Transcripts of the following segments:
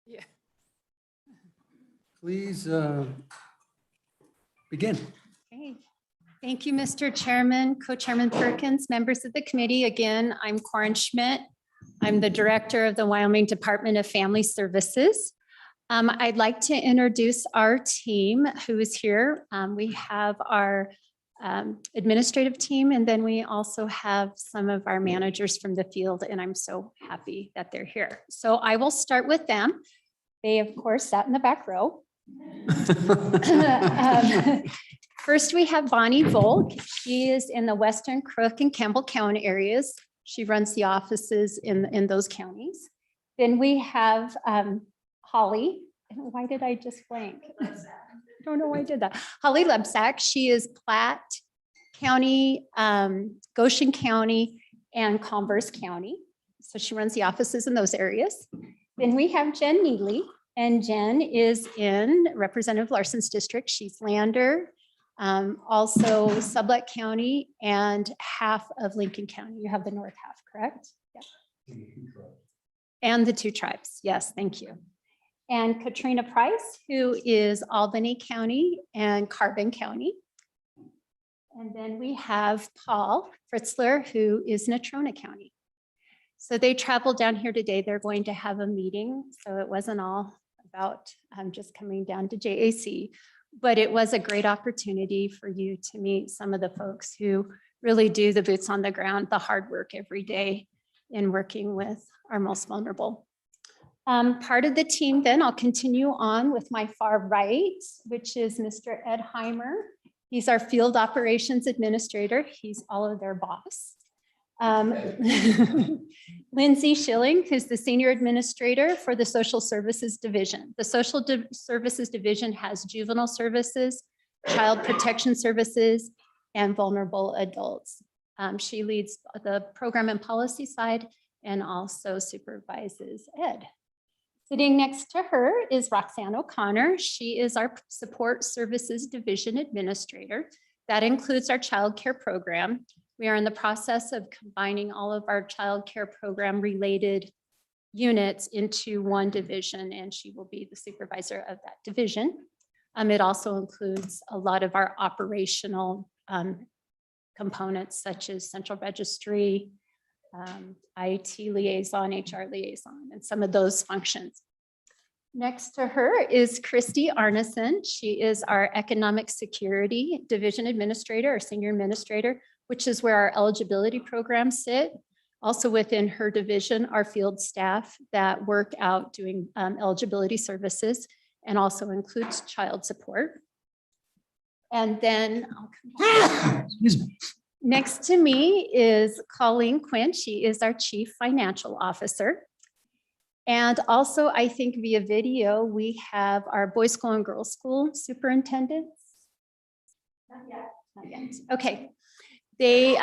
Yeah. Please begin. Okay. Thank you, Mr. Chairman, Co-Chairman Perkins, members of the committee. Again, I'm Corin Schmidt. I'm the Director of the Wyoming Department of Family Services. I'd like to introduce our team who is here. We have our administrative team, and then we also have some of our managers from the field, and I'm so happy that they're here. So I will start with them. They, of course, sat in the back row. First, we have Bonnie Volk. She is in the Western Crook and Campbell County areas. She runs the offices in those counties. Then we have Holly. Why did I just blank? I don't know why I did that. Holly Lebsack. She is Platte County, Goshen County, and Converse County. So she runs the offices in those areas. Then we have Jen Neely, and Jen is in Representative Larson's district. She's Lander, also Sublette County, and half of Lincoln County. You have the north half, correct? Yeah. And the two tribes. Yes, thank you. And Katrina Price, who is Albany County and Carbon County. And then we have Paul Fritzler, who is Natrona County. So they traveled down here today. They're going to have a meeting. So it wasn't all about just coming down to JAC, but it was a great opportunity for you to meet some of the folks who really do the boots on the ground, the hard work every day in working with our most vulnerable. Part of the team, then I'll continue on with my far right, which is Mr. Ed Heimer. He's our field operations administrator. He's all of their boss. Lindsay Schilling, who's the senior administrator for the social services division. The social services division has juvenile services, child protection services, and vulnerable adults. She leads the program and policy side and also supervises Ed. Sitting next to her is Roxanne O'Connor. She is our support services division administrator. That includes our child care program. We are in the process of combining all of our child care program related units into one division, and she will be the supervisor of that division. It also includes a lot of our operational components such as central registry, IT liaison, HR liaison, and some of those functions. Next to her is Christy Arneson. She is our economic security division administrator or senior administrator, which is where our eligibility programs sit. Also within her division, our field staff that work out doing eligibility services and also includes child support. And then next to me is Colleen Quinn. She is our chief financial officer. And also, I think via video, we have our boys' school and girls' school superintendents. Not yet. Not yet. Okay. They,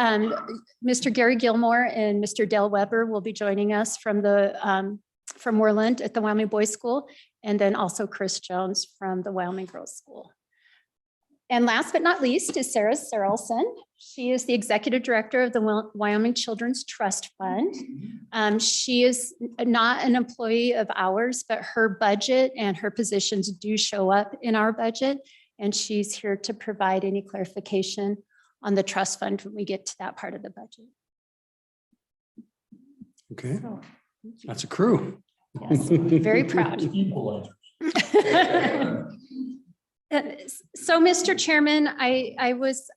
Mr. Gary Gilmore and Mr. Dale Weber will be joining us from from Worland at the Wyoming Boys School, and then also Chris Jones from the Wyoming Girls School. And last but not least is Sarah Sarelson. She is the executive director of the Wyoming Children's Trust Fund. She is not an employee of ours, but her budget and her positions do show up in our budget. And she's here to provide any clarification on the trust fund when we get to that part of the budget. Okay, So, that's a crew. yes, very proud. So, Mr. Chairman, I was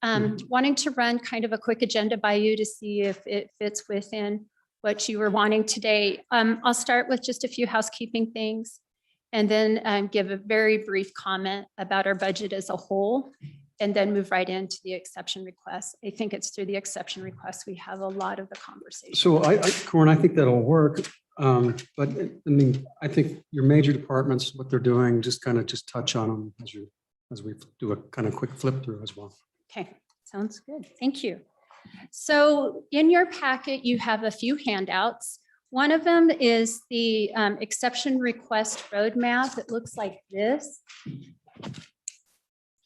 wanting to run kind of a quick agenda by you to see if it fits within what you were wanting today. I'll start with just a few housekeeping things and then give a very brief comment about our budget as a whole, and then move right into the exception request. I think it's through the exception request we have a lot of the conversation. So Corin, I think that'll work. But I mean, I think your major departments, what they're doing, just touch on them as we do a kind of quick flip through as well. Okay, sounds good. Thank you. So in your packet, you have a few handouts. One of them is the exception request roadmap. It looks like this.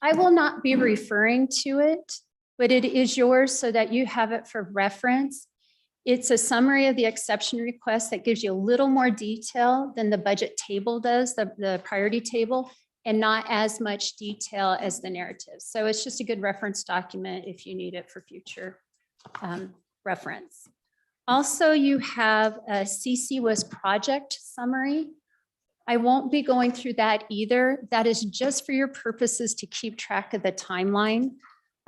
I will not be referring to it, but it is yours so that you have it for reference. It's a summary of the exception request that gives you a little more detail than the budget table does, the priority table, and not as much detail as the narrative. So it's just a good reference document if you need it for future reference. Also, you have a Ccws project summary. I won't be going through that either. That is just for your purposes to keep track of the timeline.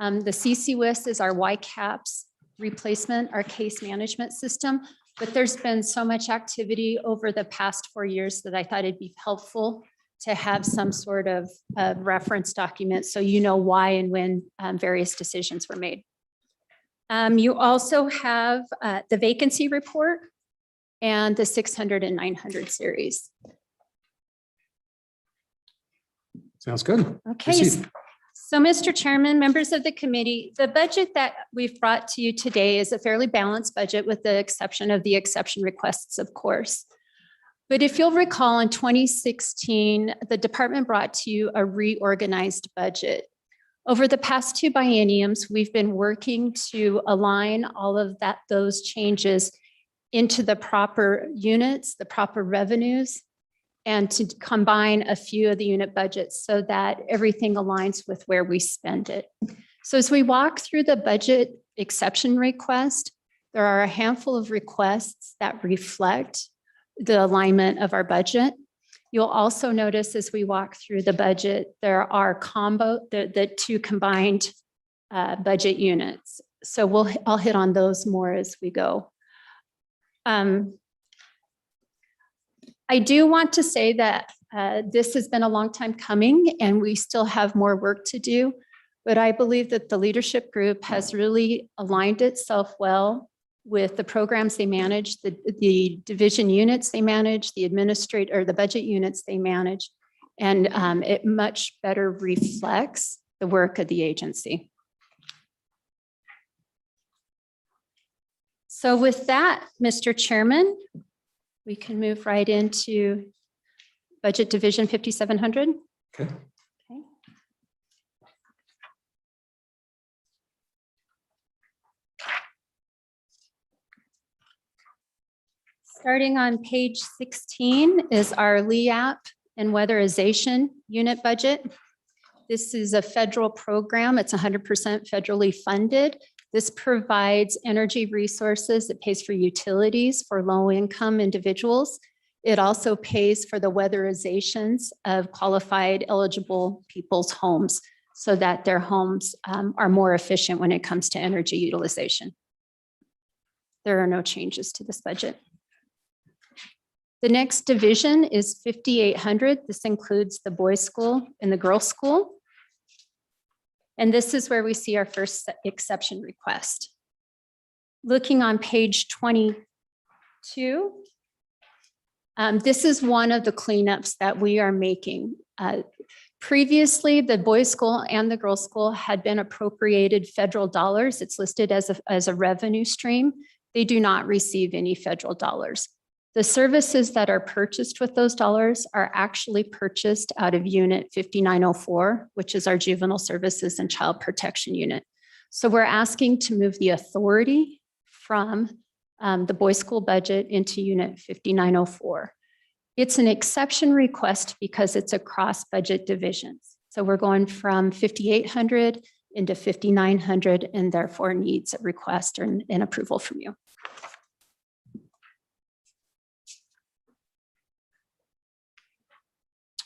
The Ccws is our YCAPS replacement, our case management system, but there's been so much activity over the past 4 years that I thought it'd be helpful to have some sort of reference document so you know why and when various decisions were made. You also have the vacancy report and the 600 and 900 series. Sounds good. Okay. Proceed. So, Mr. Chairman, members of the committee, the budget that we've brought to you today is a fairly balanced budget with the exception of the exception requests, of course. But if you'll recall, in 2016, the department brought to you a reorganized budget. Over the past 2 bienniums, we've been working to align all of those changes into the proper units, the proper revenues, and to combine a few of the unit budgets so that everything aligns with where we spend it. So as we walk through the budget exception request, there are a handful of requests that reflect the alignment of our budget. You'll also notice as we walk through the budget, there are the 2 combined budget units. So I'll hit on those more as we go. I do want to say that this has been a long time coming and we still have more work to do, but I believe that the leadership group has really aligned itself well with the programs they manage, the division units they manage, the budget units they manage, and it much better reflects the work of the agency. So with that, Mr. Chairman, we can move right into Budget Division 5700. Okay. Starting on page 16 is our LEAP and Weatherization unit budget. This is a federal program. It's 100% federally funded. This provides energy resources. It pays for utilities for low-income individuals. It also pays for the weatherizations of qualified eligible people's homes so that their homes are more efficient when it comes to energy utilization. There are no changes to this budget. The next division is 5800. This includes the boys' school and the girls' school. And this is where we see our first exception request. Looking on page 22, this is one of the cleanups that we are making. Previously, the boys' school and the girls' school had been appropriated federal dollars. It's listed as a revenue stream. They do not receive any federal dollars. The services that are purchased with those dollars are actually purchased out of Unit 5904, which is our Juvenile Services and Child Protection Unit. So we're asking to move the authority from the boys' school budget into Unit 5904. It's an exception request because it's across budget divisions. So we're going from 5800 into 5900 and therefore needs a request or an approval from you.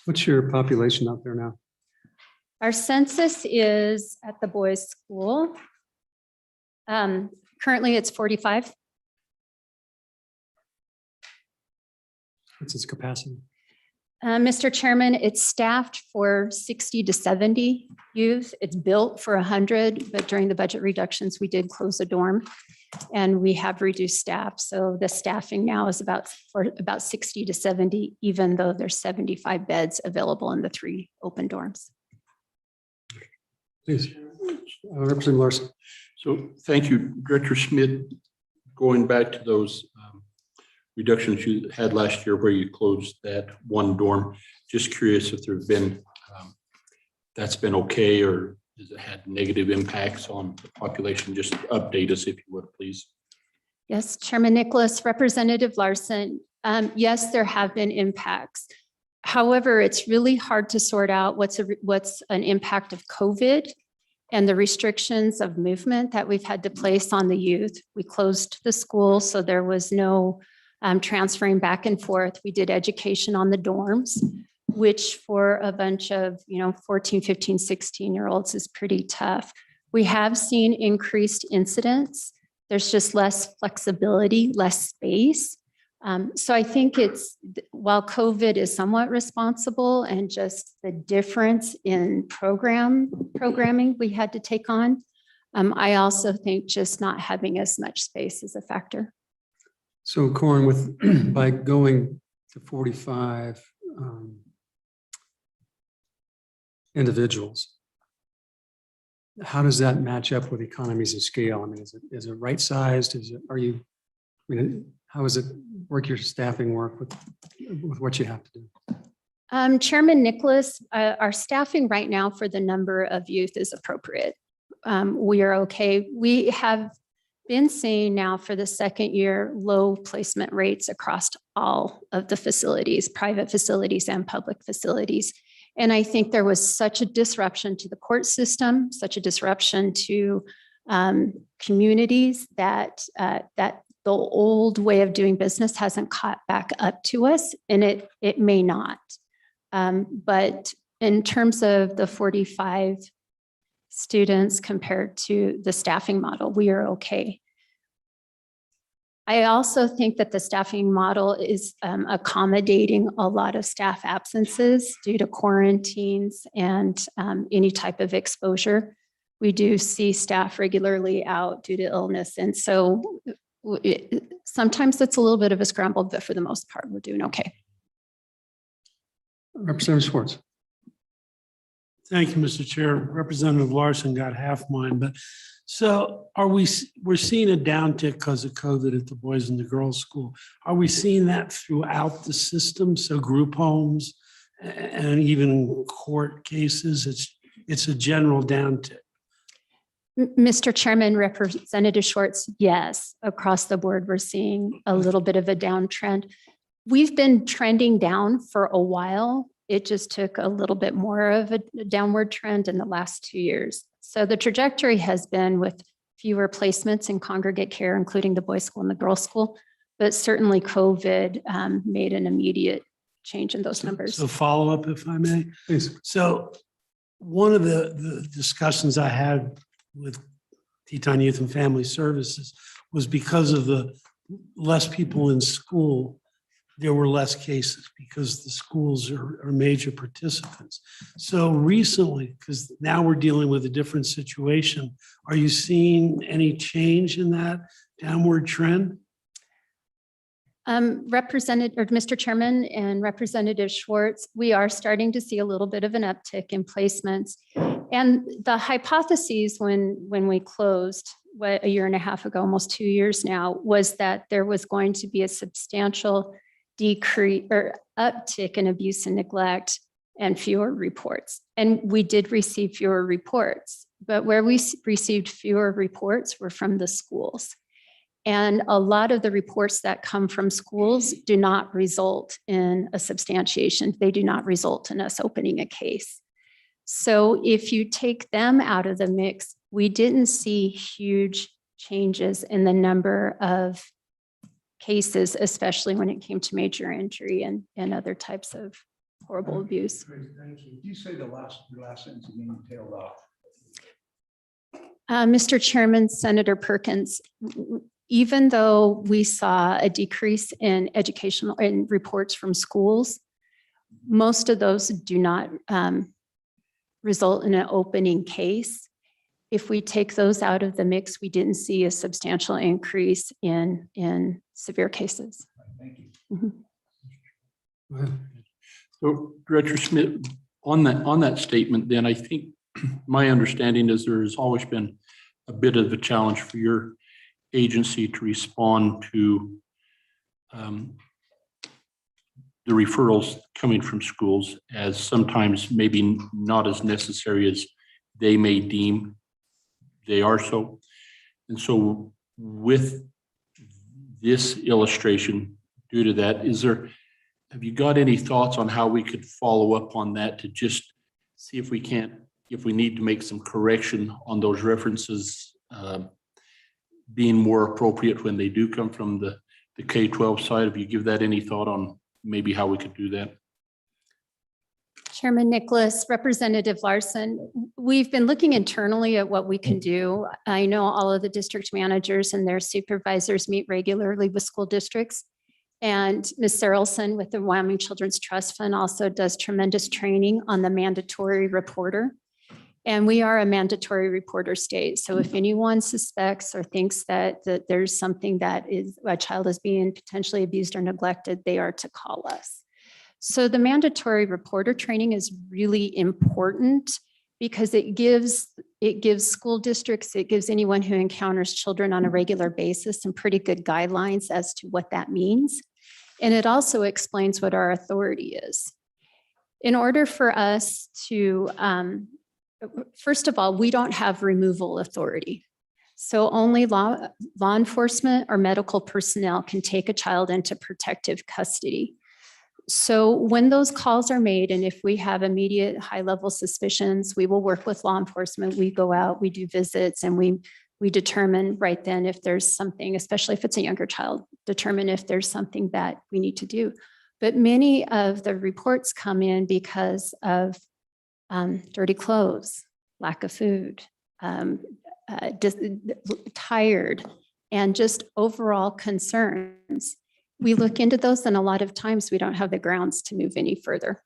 What's your population out there now? Our census is at the boys' school. Currently, it's 45. What's its capacity? Mr. Chairman, it's staffed for 60 to 70 youth. It's built for 100, but during the budget reductions, we did close a dorm and we have reduced staff. So the staffing now is about 60 to 70, even though there's 75 beds available in the 3 open dorms. Please, Representative Larson. So thank you, Director Schmidt. Going back to those reductions you had last year where you closed that 1 dorm, just curious if there's been, that's been okay, or has it had negative impacts on the population? Just update us if you would, please. Yes, Chairman Nicholas, Representative Larson. Yes, there have been impacts. However, it's really hard to sort out what's an impact of COVID and the restrictions of movement that we've had to place on the youth. We closed the school, so there was no transferring back and forth. We did education on the dorms, which for a bunch of 14, 15, 16-year-olds is pretty tough. We have seen increased incidents. There's just less flexibility, less space. So I think while COVID is somewhat responsible and just the difference in programming we had to take on, I also think just not having as much space is a factor. So Corin, by going to 45 individuals, how does that match up with economies of scale? I mean, is it right sized? How does it work, your staffing work with what you have to do? Chairman Nicholas, our staffing right now for the number of youth is appropriate. We are okay. We have been seeing now for the second year low placement rates across all of the facilities, private facilities and public facilities. And I think there was such a disruption to the court system, such a disruption to communities that the old way of doing business hasn't caught back up to us, and it may not. But in terms of the 45 students compared to the staffing model, we are okay. I also think that the staffing model is accommodating a lot of staff absences due to quarantines and any type of exposure. We do see staff regularly out due to illness. And so sometimes it's a little bit of a scramble, but for the most part, we're doing okay. Representative Schwartz. Thank you, Mr. Chair. Representative Larson got half mine, but so we're seeing a downtick because of COVID at the Boys and the Girls School. Are we seeing that throughout the system? So group homes and even court cases, it's a general downtick. Mr. Chairman, Representative Schwartz, yes, across the board, we're seeing a little bit of a downtrend. We've been trending down for a while. It just took a little bit more of a downward trend in the last 2 years. So the trajectory has been with fewer placements in congregate care, including the boys' school and the girls' school, but certainly COVID made an immediate change in those numbers. So follow up, if I may. Please. So one of the discussions I had with Teton Youth and Family Services was because of the less people in school, there were less cases because the schools are major participants. So recently, because now we're dealing with a different situation, are you seeing any change in that downward trend? Mr. Chairman and Representative Schwartz, we are starting to see a little bit of an uptick in placements. And the hypotheses when we closed a year and a half ago, almost 2 years now, was that there was going to be a substantial decrease or uptick in abuse and neglect and fewer reports. And we did receive fewer reports, but where we received fewer reports were from the schools. And a lot of the reports that come from schools do not result in a substantiation. They do not result in us opening a case. So if you take them out of the mix, we didn't see huge changes in the number of cases, especially when it came to major injury and other types of horrible abuse. Thank you. You say your last sentence again tailed off. Mr. Chairman, Senator Perkins, even though we saw a decrease in educational and reports from schools, most of those do not result in an opening case. If we take those out of the mix, we didn't see a substantial increase in severe cases. Thank you. Mm-hmm. So Director Smith, on that statement, then I think my understanding is there has always been a bit of a challenge for your agency to respond to the referrals coming from schools as sometimes maybe not as necessary as they may deem they are so. And so with this illustration due to that. Have you got any thoughts on how we could follow up on that to just see if we need to make some correction on those references being more appropriate when they do come from the K-12 side? Have you give that any thought on maybe how we could do that? Chairman Nicholas, Representative Larson, we've been looking internally at what we can do. I know all of the district managers and their supervisors meet regularly with school districts. And Ms. Sarelson with the Wyoming Children's Trust Fund also does tremendous training on the mandatory reporter. And we are a mandatory reporter state. So if anyone suspects or thinks that there's something that a child is being potentially abused or neglected, they are to call us. So the mandatory reporter training is really important because it gives school districts, it gives anyone who encounters children on a regular basis some pretty good guidelines as to what that means. And it also explains what our authority is. In order for us to, first of all, we don't have removal authority. So only law enforcement or medical personnel can take a child into protective custody. So when those calls are made, and if we have immediate high-level suspicions, we will work with law enforcement. We go out, we do visits, and we determine right then if there's something, especially if it's a younger child, determine if there's something that we need to do. But many of the reports come in because of dirty clothes, lack of food, tired, and just overall concerns. We look into those, and a lot of times we don't have the grounds to move any further.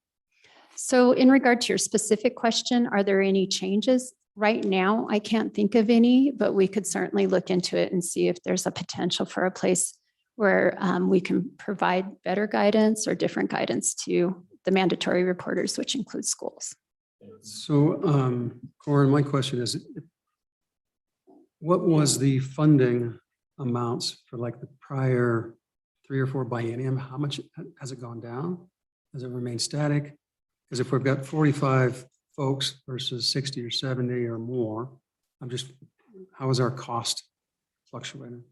So in regard to your specific question, are there any changes? Right now, I can't think of any, but we could certainly look into it and see if there's a potential for a place where we can provide better guidance or different guidance to the mandatory reporters, which includes schools. So, Corin, my question is, what was the funding amounts for like the prior 3 or 4 biennium? How much has it gone down? Has it remained static? Because if we've got 45 folks versus 60 or 70 or more, how is our cost fluctuating?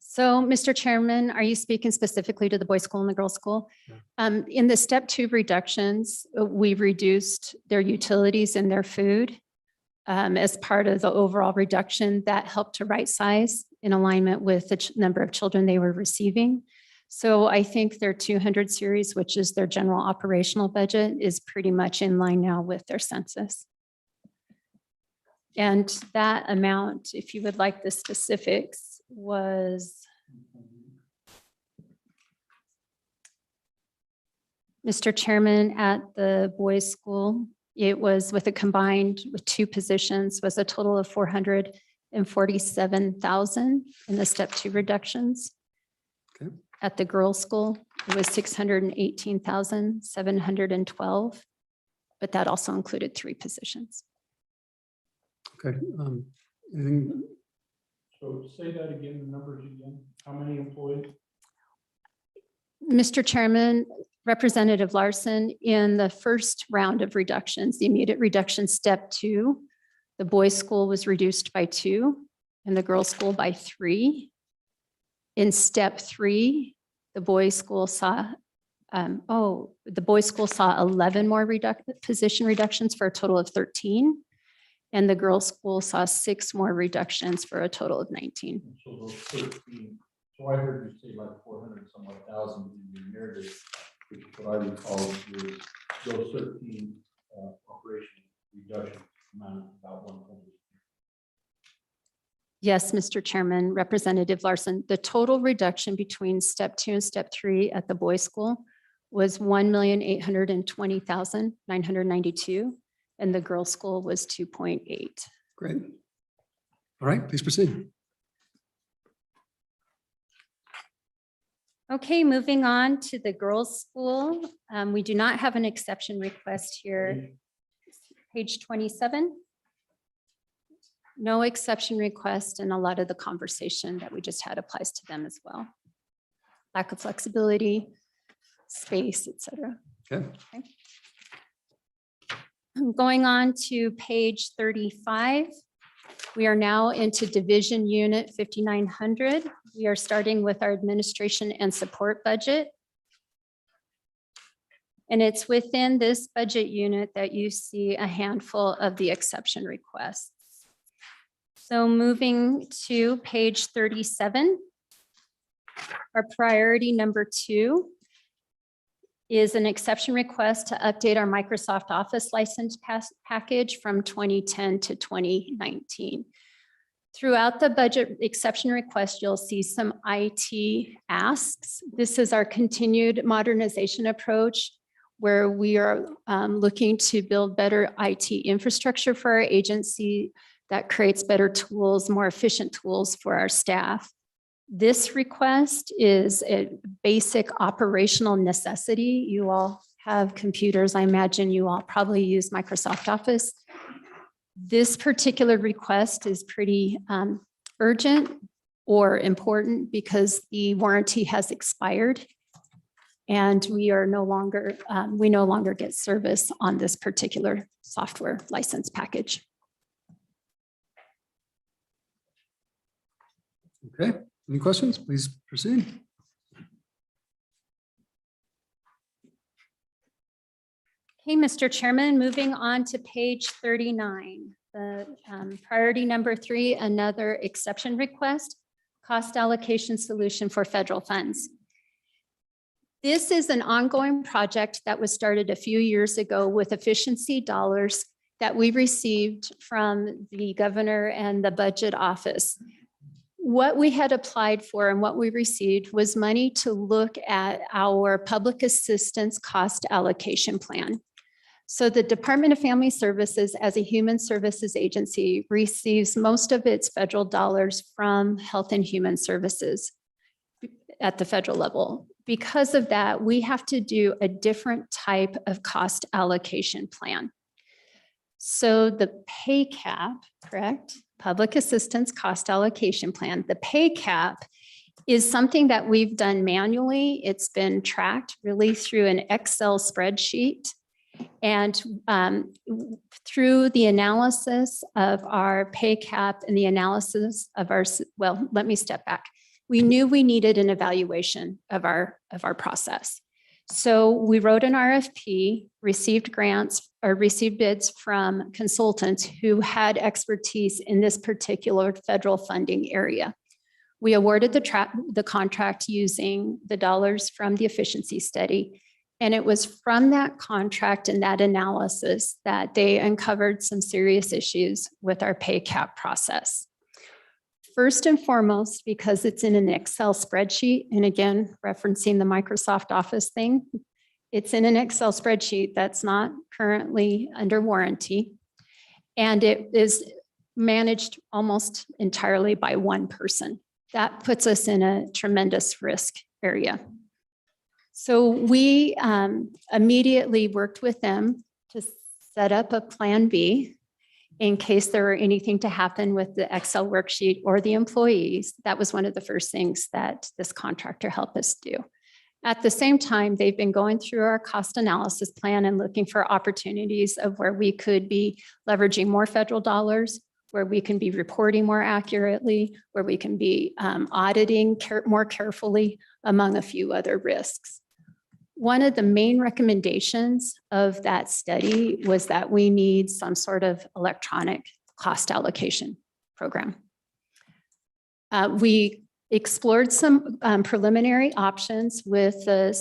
So, Mr. Chairman, are you speaking specifically to the boys' school and the girls' school? Yeah. In the step 2 reductions, we reduced their utilities and their food as part of the overall reduction. That helped to right size in alignment with the number of children they were receiving. So I think their 200 series, which is their general operational budget, is pretty much in line now with their census. And that amount, if you would like the specifics, was Mr. Chairman, at the boys' school, it was with a combined with 2 positions was a total of 447,000 in the step 2 reductions. Okay. At the girls' school, it was 618,712, but that also included 3 positions. Okay. Anything? So say that again, the numbers again. How many employees? Mr. Chairman, Representative Larson, in the first round of reductions, the immediate reduction step 2, the boys' school was reduced by 2 and the girls' school by 3. In step 3, the boys' school saw, 11 more position reductions for a total of 13. And the girls' school saw 6 more reductions for a total of 19. So those 13, so I heard you say like 400 some odd thousand in your narrative, which what I recall is those 13 operation reductions amount about 1.8. Yes, Mr. Chairman, Representative Larson, the total reduction between step 2 and step 3 at the boys' school was 1,820,992, and the girls' school was 2.8. Great. All right, please proceed. Okay, moving on to the girls' school. We do not have an exception request here. Page 27. No exception request, and a lot of the conversation that we just had applies to them as well. Lack of flexibility, space, etc. Okay. Going on to page 35. We are now into Division Unit 5900, We are starting with our administration and support budget. And it's within this budget unit that you see a handful of the exception requests. So moving to page 37, our priority number 2 is an exception request to update our Microsoft Office license package from 2010 to 2019. Throughout the budget exception request, you'll see some IT asks. This is our continued modernization approach, where we are looking to build better IT infrastructure for our agency that creates better tools, more efficient tools for our staff. This request is a basic operational necessity. You all have computers. I imagine you all probably use Microsoft Office. This particular request is pretty urgent or important because the warranty has expired and we no longer get service on this particular software license package. Okay, any questions? Please proceed. Okay, Mr. Chairman, moving on to page 39, the priority number 3, another exception request, cost allocation solution for federal funds. This is an ongoing project that was started a few years ago with efficiency dollars that we received from the governor and the budget office. What we had applied for and what we received was money to look at our public assistance cost allocation plan. So the Department of Family Services, as a human services agency, receives most of its federal dollars from Health and Human Services at the federal level. Because of that, we have to do a different type of cost allocation plan. So the pay cap, correct? Public Assistance Cost Allocation Plan. The pay cap is something that we've done manually. It's been tracked really through an Excel spreadsheet. And through the analysis of our pay cap and the analysis of our, well, let me step back. We knew we needed an evaluation of our process. So we wrote an RFP, received grants or received bids from consultants who had expertise in this particular federal funding area. We awarded the contract using the dollars from the efficiency study. And it was from that contract and that analysis that they uncovered some serious issues with our pay cap process. First and foremost, because it's in an Excel spreadsheet, and again, referencing the Microsoft Office thing, it's in an Excel spreadsheet that's not currently under warranty. And it is managed almost entirely by one person. That puts us in a tremendous risk area. So we immediately worked with them to set up a plan B in case there were anything to happen with the Excel worksheet or the employees. That was one of the first things that this contractor helped us do. At the same time, they've been going through our cost analysis plan and looking for opportunities of where we could be leveraging more federal dollars, where we can be reporting more accurately, where we can be auditing more carefully, among a few other risks. One of the main recommendations of that study was that we need some sort of electronic cost allocation program. We explored some preliminary options with the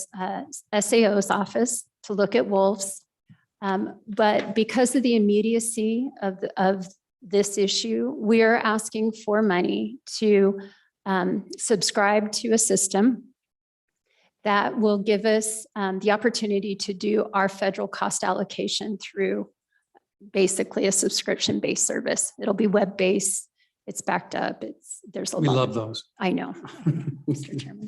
SAO's office to look at wolves. But because of the immediacy of this issue, we are asking for money to subscribe to a system that will give us the opportunity to do our federal cost allocation through basically a subscription-based service. It'll be web-based. It's backed up. There's a lot. We love those. I know, Mr. Chairman.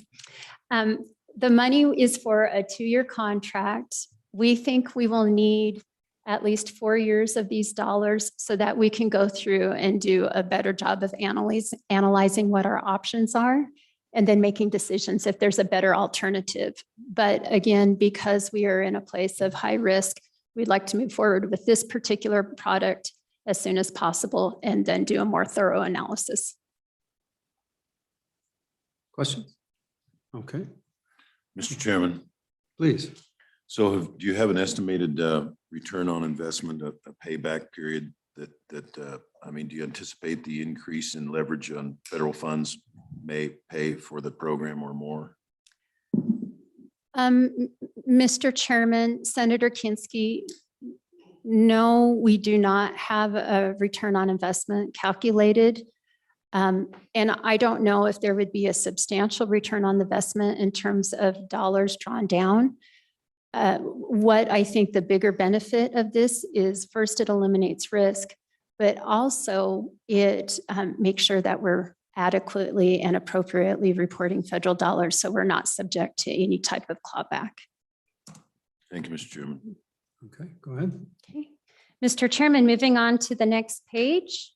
The money is for a 2-year contract. We think we will need at least 4 years of these dollars so that we can go through and do a better job of analyzing what our options are and then making decisions if there's a better alternative. But again, because we are in a place of high risk, we'd like to move forward with this particular product as soon as possible and then do a more thorough analysis. Questions? Okay, Mr. Chairman, please. so do you have an estimated return on investment, a payback period I mean, do you anticipate the increase in leverage on federal funds may pay for the program or more? Mr. Chairman, Senator Kinski, no, we do not have a return on investment calculated. And I don't know if there would be a substantial return on investment in terms of dollars drawn down. What I think the bigger benefit of this is, first, it eliminates risk, but also it makes sure that we're adequately and appropriately reporting federal dollars, so we're not subject to any type of clawback. Thank you, Mr. Chairman. Okay, go ahead. Okay, Mr. Chairman, moving on to the next page.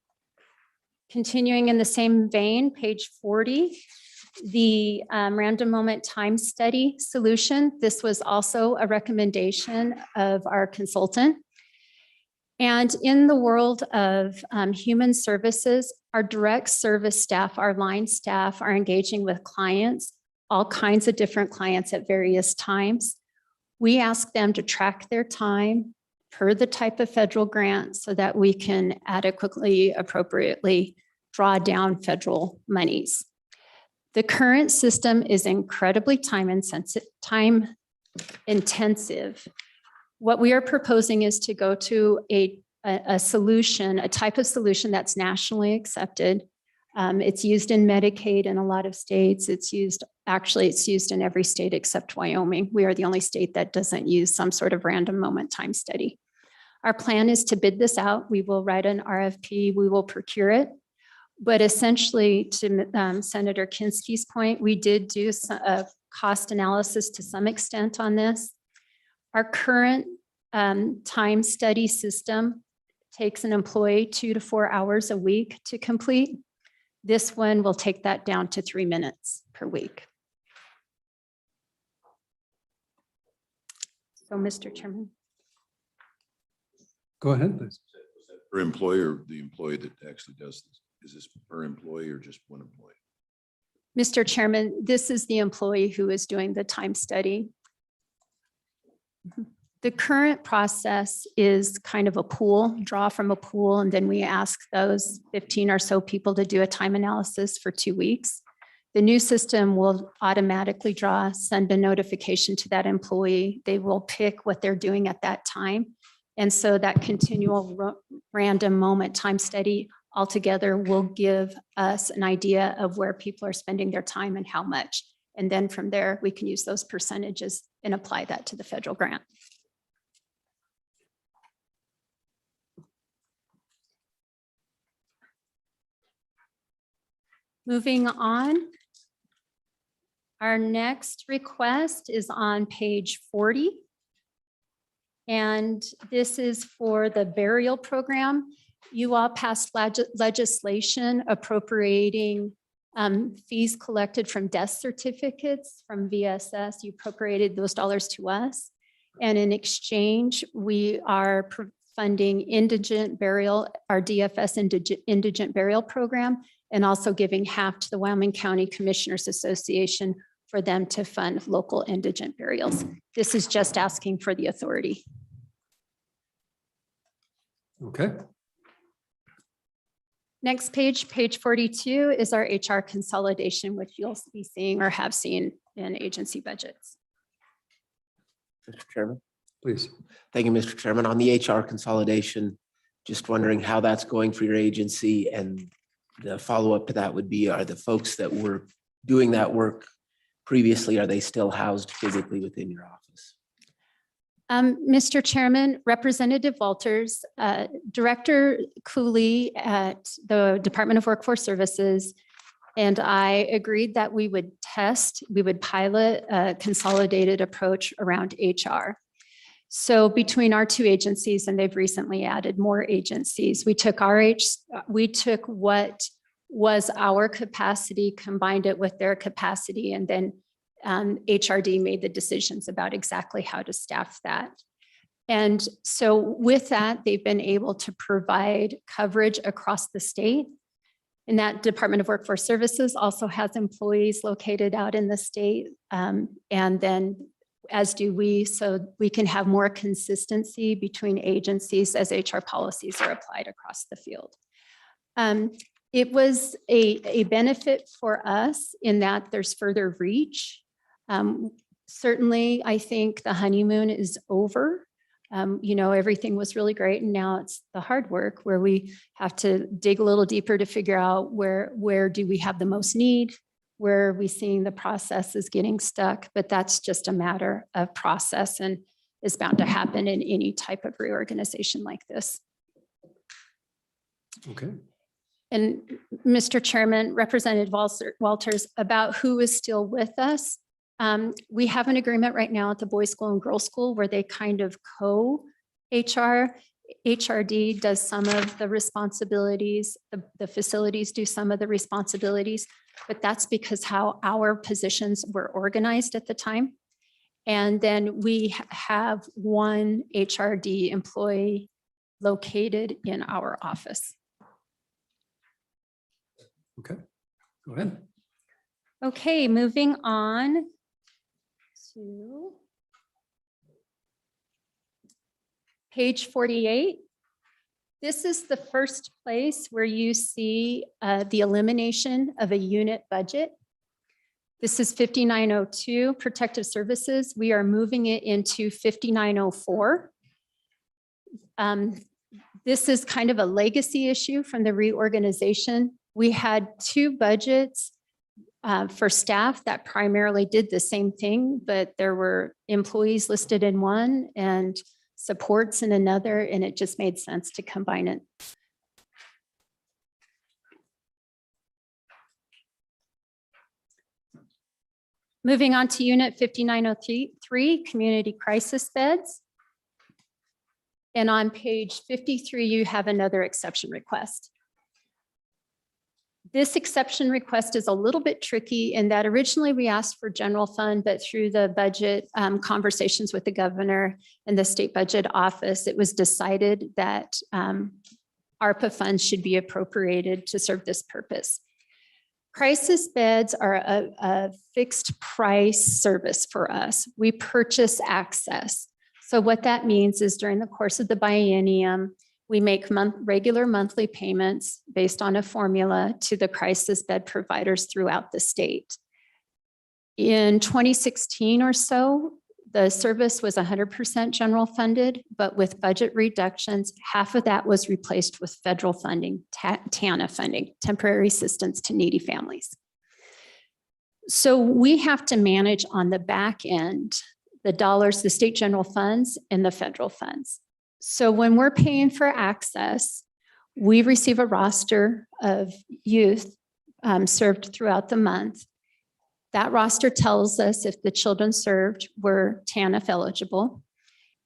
Continuing in the same vein, page 40, the random moment time study solution. This was also a recommendation of our consultant. And in the world of human services, our direct service staff, our line staff are engaging with clients, all kinds of different clients at various times. We ask them to track their time per the type of federal grant so that we can adequately, appropriately draw down federal monies. The current system is incredibly time intensive. What we are proposing is to go to a solution, a type of solution that's nationally accepted. It's used in Medicaid in a lot of states. It's used in every state except Wyoming. We are the only state that doesn't use some sort of random moment time study. Our plan is to bid this out. We will write an RFP. We will procure it. But essentially, to Senator Kinski's point, we did do a cost analysis to some extent on this. Our current time study system takes an employee 2 to 4 hours a week to complete. This one will take that down to 3 minutes per week. So, Mr. Chairman. Go ahead, please. Per employee or the employee that actually does this? Is this per employee or just one employee? Mr. Chairman, this is the employee who is doing the time study. The current process is kind of a pool, draw from a pool, and then we ask those 15 or so people to do a time analysis for 2 weeks. The new system will automatically send a notification to that employee. They will pick what they're doing at that time. And so that continual random moment time study altogether will give us an idea of where people are spending their time and how much. And then from there, we can use those percentages and apply that to the federal grant. Moving on. Our next request is on page 40. And this is for the burial program. You all passed legislation appropriating fees collected from death certificates from VSS. You appropriated those dollars to us. And in exchange, we are funding indigent burial, our DFS indigent burial program, and also giving half to the Wyoming County Commissioners Association for them to fund local indigent burials. This is just asking for the authority. Okay, Next page, page 42, is our HR consolidation, which you'll be seeing or have seen in agency budgets. Mr. Chairman. please. Thank you, Mr. Chairman. On the HR consolidation, just wondering how that's going for your agency, and the follow-up to that would be, are the folks that were doing that work previously, are they still housed physically within your office? Mr. Chairman, Representative Walters, Director Cooley at the Department of Workforce Services, and I agreed that we would pilot a consolidated approach around HR. So between our two agencies, and they've recently added more agencies, we took what was our capacity, combined it with their capacity, and then HRD made the decisions about exactly how to staff that. And so with that, they've been able to provide coverage across the state. And that Department of Workforce Services also has employees located out in the state. And then as do we, so we can have more consistency between agencies as HR policies are applied across the field. It was a benefit for us in that there's further reach. Certainly, I think the honeymoon is over. Everything was really great, and now it's the hard work where we have to dig a little deeper to figure out where do we have the most need, where are we seeing the process is getting stuck, but that's just a matter of process and is bound to happen in any type of reorganization like this. Okay. And Mr. Chairman, Representative Walters, about who is still with us. We have an agreement right now at the boys' school and girls' school where they kind of co-HR. HRD does some of the responsibilities, the facilities do some of the responsibilities, but that's because how our positions were organized at the time. And then we have one HRD employee located in our office. Okay, go ahead. Okay, moving on to page 48. This is the first place where you see the elimination of a unit budget. This is 5902, Protective Services. We are moving it into 5904. This is kind of a legacy issue from the reorganization. We had two budgets for staff that primarily did the same thing, but there were employees listed in one and supports in another, and it just made sense to combine it. Moving on to Unit 5903, Community Crisis Beds. And on page 53, you have another exception request. This exception request is a little bit tricky in that originally we asked for general fund, but through the budget conversations with the governor and the state budget office, it was decided that ARPA funds should be appropriated to serve this purpose. Crisis beds are a fixed price service for us. We purchase access. So what that means is during the course of the biennium, we make regular monthly payments based on a formula to the crisis bed providers throughout the state. In 2016 or so, the service was 100% general funded, but with budget reductions, half of that was replaced with federal funding, TANF funding, temporary assistance to needy families. So we have to manage on the back end, the dollars, the state general funds and the federal funds. So when we're paying for access, we receive a roster of youth served throughout the month. That roster tells us if the children served were TANF eligible.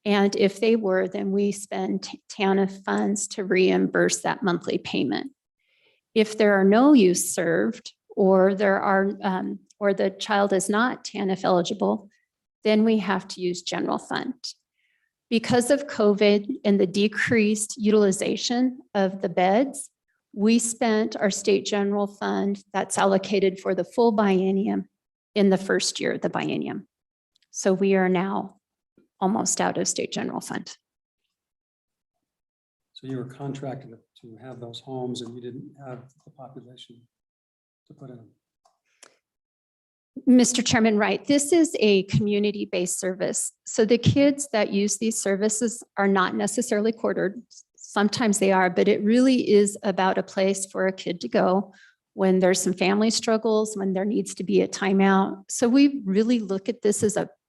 And if they were, then we spend TANF funds to reimburse that monthly payment. If there are no youth served or or the child is not TANF eligible, then we have to use general fund. Because of COVID and the decreased utilization of the beds, we spent our state general fund that's allocated for the full biennium in the first year of the biennium. So we are now almost out of state general fund. So you were contracted to have those homes and you didn't have the population to put in them. Mr. Chairman, right. This is a community-based service. So the kids that use these services are not necessarily quartered. Sometimes they are, but it really is about a place for a kid to go when there's some family struggles, when there needs to be a timeout. So we really look at this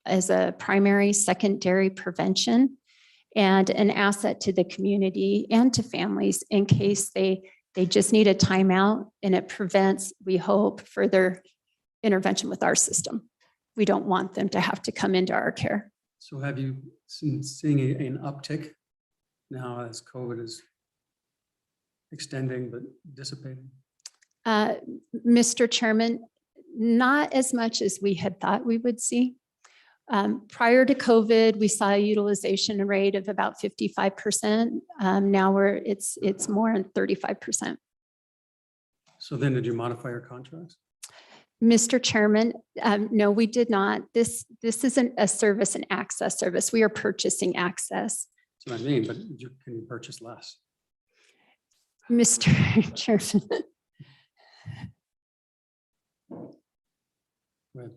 as a primary, secondary prevention and an asset to the community and to families in case they just need a timeout, and it prevents, we hope, further intervention with our system. We don't want them to have to come into our care. So have you seeing an uptick now as COVID is extending but dissipating? Mr. Chairman, not as much as we had thought we would see. Prior to COVID, we saw a utilization rate of about 55%. Now it's more than 35%. So then did you modify your contracts? Mr. Chairman, no, we did not. This isn't a service and access service. We are purchasing access. That's what I mean, but can you purchase less? Mr. Chairman, Go ahead.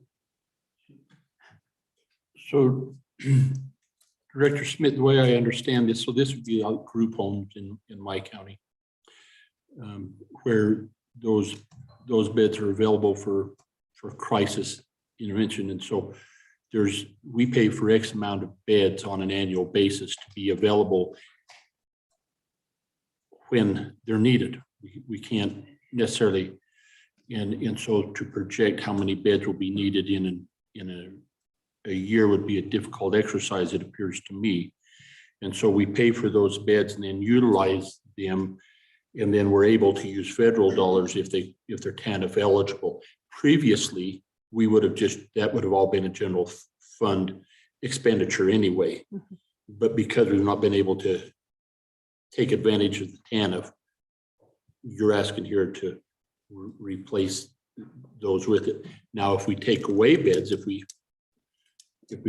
So Director Smith, the way I understand this, so this would be group homes in my county, where those beds are available for crisis intervention. And so we pay for X amount of beds on an annual basis to be available when they're needed. We can't necessarily, and so to project how many beds will be needed in a year would be a difficult exercise, it appears to me. And so we pay for those beds and then utilize them. And then we're able to use federal dollars if they're TANF eligible. Previously, that would have all been a general fund expenditure anyway. Mhm. But because we've not been able to take advantage of the TANF, you're asking here to replace those with it. Now, if we take away beds, if we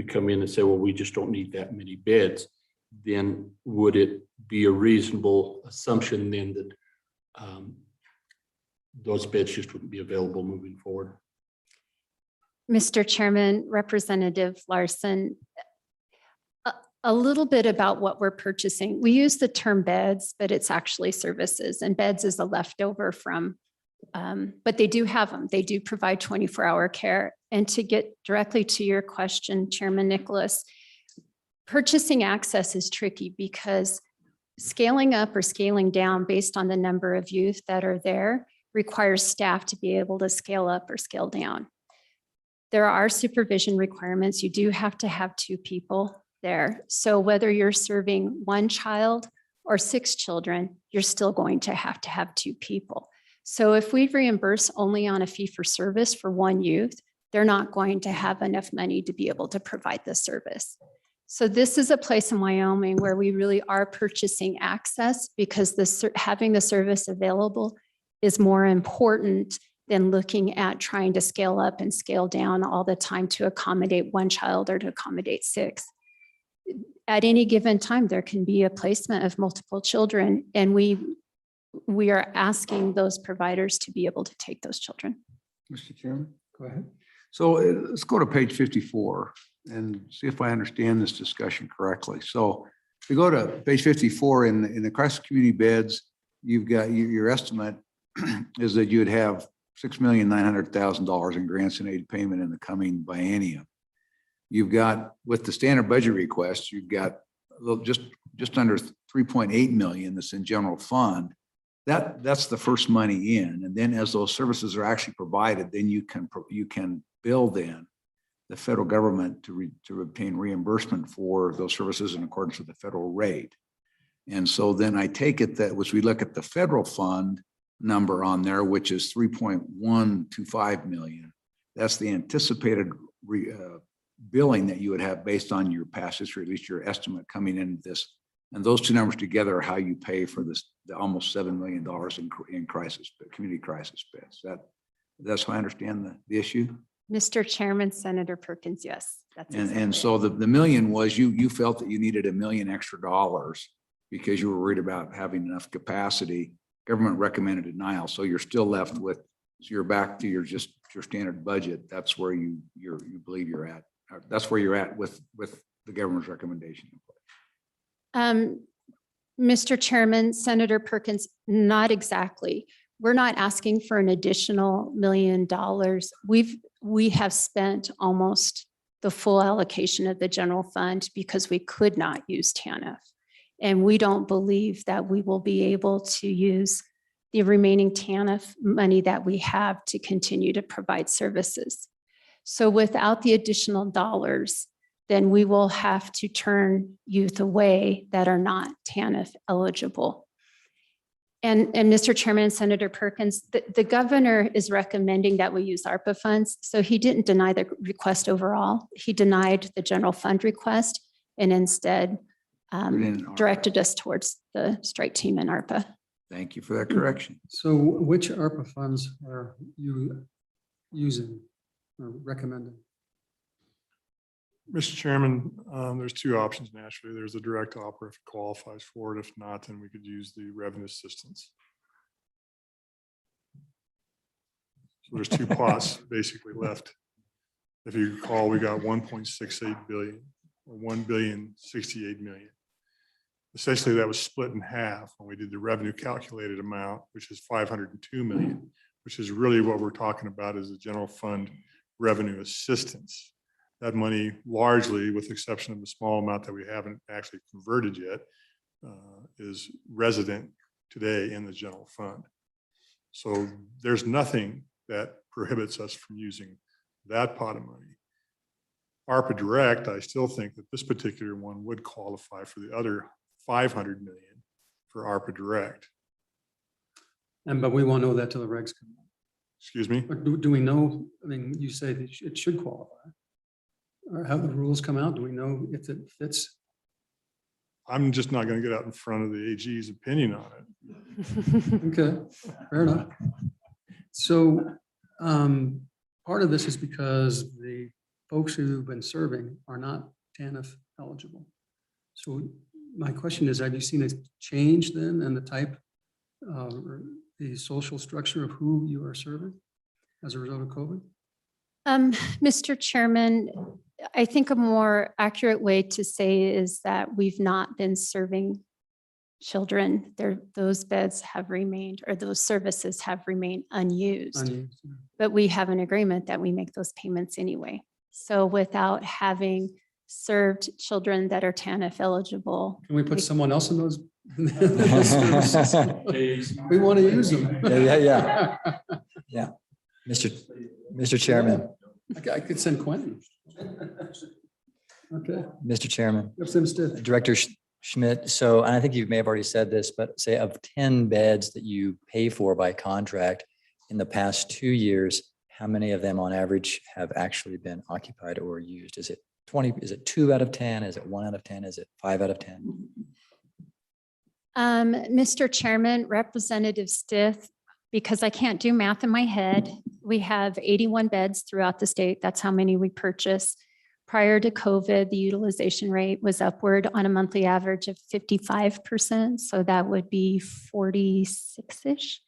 come in and say, well, we just don't need that many beds, then would it be a reasonable assumption then that those beds just wouldn't be available moving forward? Mr. Chairman, Representative Larson, a little bit about what we're purchasing. We use the term beds, but it's actually services, and beds is a leftover from, but they do have them. They do provide 24-hour care. And to get directly to your question, Chairman Nicholas, purchasing access is tricky because scaling up or scaling down based on the number of youth that are there requires staff to be able to scale up or scale down. There are supervision requirements. You do have to have 2 people there. So whether you're serving 1 child or 6 children, you're still going to have 2 people. So if we reimburse only on a fee for service for 1 youth, they're not going to have enough money to be able to provide the service. So this is a place in Wyoming where we really are purchasing access because having the service available is more important than looking at trying to scale up and scale down all the time to accommodate 1 child or to accommodate 6. At any given time, there can be a placement of multiple children, and we are asking those providers to be able to take those children. Mr. Chairman? Go ahead. So let's go to page 54 and see if I understand this discussion correctly. So if you go to page 54 in the crisis community beds, you've got your estimate is that you'd have $6,900,000 in grants and aid payment in the coming biennium. You've got, with the standard budget request, you've got a little just under 3.8 million that's in general fund. That's the first money in, and then as those services are actually provided, then you can bill then the federal government to obtain reimbursement for those services in accordance with the federal rate. And so then I take it that as we look at the federal fund number on there, which is 3.125 million, that's the anticipated billing that you would have based on your past history, at least your estimate coming into this. And those 2 numbers together are how you pay for the almost $7 million in community crisis beds. That's how I understand the issue. Mr. Chairman, Senator Perkins, yes. That's And exactly so it. the million was you felt that you needed $1 million extra because you were worried about having enough capacity. Government recommended denial, so you're still left with, so you're back to your standard budget. That's where you believe you're at. That's where you're at with the government's recommendation. Mr. Chairman, Senator Perkins, not exactly. We're not asking for an additional $1 million. We have spent almost the full allocation of the general fund because we could not use TANF. And we don't believe that we will be able to use the remaining TANF money that we have to continue to provide services. So without the additional dollars, then we will have to turn youth away that are not TANF eligible. And Mr. Chairman, Senator Perkins, the governor is recommending that we use ARPA funds. So he didn't deny the request overall. He denied the general fund request and instead directed us towards the strike team and ARPA. Thank you for that correction. So which ARPA funds are you using or recommending? Mr. Chairman, there's two options naturally. There's a direct offer if it qualifies for it. If not, then we could use the revenue assistance. So there's two pots basically left. If you recall, we got 1.68 billion or 1,068 million. Essentially, that was split in half when we did the revenue calculated amount, which is 502 million, which is really what we're talking about is the general fund revenue assistance. That money largely, with the exception of the small amount that we haven't actually converted yet, is resident today in the general fund. So there's nothing that prohibits us from using that pot of money. ARPA Direct, I still think that this particular one would qualify for the other 500 million for ARPA Direct. But we won't know that till the regs come out. Excuse me? But do we know, I mean, you say that it should qualify. Or have the rules come out? Do we know if it fits? I'm just not going to get out in front of the AG's opinion on it. Okay, fair enough. So part of this is because the folks who've been serving are not TANF eligible. So my question is, have you seen a change then in the type, or the social structure of who you are serving as a result of COVID? Mr. Chairman, I think a more accurate way to say is that we've not been serving children. Those beds have remained, or those services have remained unused. But we have an agreement that we make those payments anyway. So without having served children that are TANF eligible. Can we put someone else in those? services? We want to use them. Yeah. Mr. Chairman, I could send Quentin. Okay. Mr. Chairman, Representative Director Schmidt. So, and I think you may have already said this, but say of 10 beds that you pay for by contract in the past 2 years, how many of them on average have actually been occupied or used? Is it 20? Is it 2 out of 10? Is it 1 out of 10? Is it 5 out of 10? Mr. Chairman, Representative Stith, because I can't do math in my head, we have 81 beds throughout the state. That's how many we purchase. Prior to COVID, the utilization rate was upward on a monthly average of 55%. So that would be 46-ish.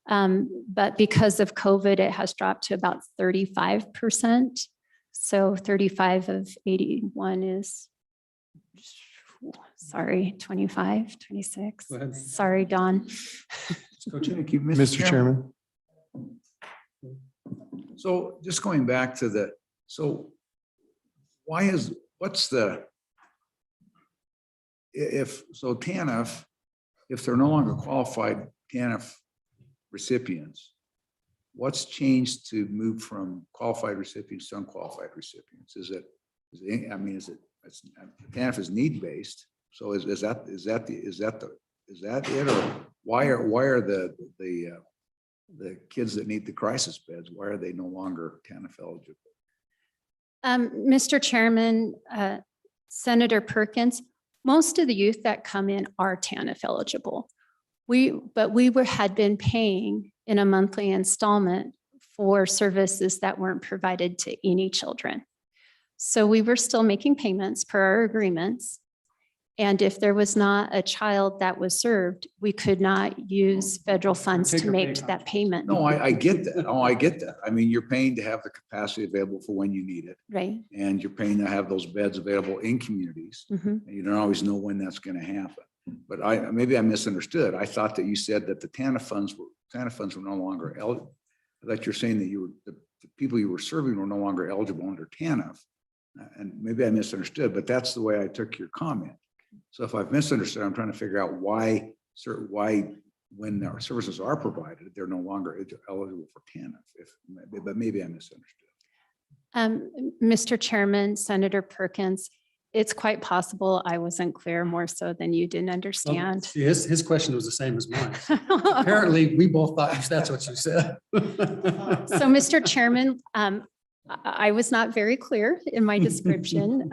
But because of COVID, it has dropped to about 35%. So 35 of 81 is, sorry, 25, 26. Go ahead. Sorry, Don. Thank you, Mr. Chairman. So just going back to what's the, TANF, if they're no longer qualified TANF recipients, what's changed to move from qualified recipients to unqualified recipients? TANF is need-based. So is that it, or why are the kids that need the crisis beds, why are they no longer TANF eligible? Mr. Chairman, Senator Perkins, most of the youth that come in are TANF eligible. But we had been paying in a monthly installment for services that weren't provided to any children. So we were still making payments per our agreements. And if there was not a child that was served, we could not use federal funds to make that payment. No, I get that. Oh, I get that. I mean, you're paying to have the capacity available for when you need it. Right. And you're paying to have those beds available in communities. Mhm. And you don't always know when that's going to happen. But maybe I misunderstood. I thought that you said that the TANF funds were no longer eligible. That you're saying that the people you were serving were no longer eligible under TANF. And maybe I misunderstood, but that's the way I took your comment. So if I've misunderstood, I'm trying to figure out why when our services are provided, they're no longer eligible for TANF. But maybe I misunderstood. Mr. Chairman, Senator Perkins, it's quite possible I wasn't clear more so than you didn't understand. See, his question was the same as mine. Apparently, we both thought that's what you said. So, Mr. Chairman, I was not very clear in my description.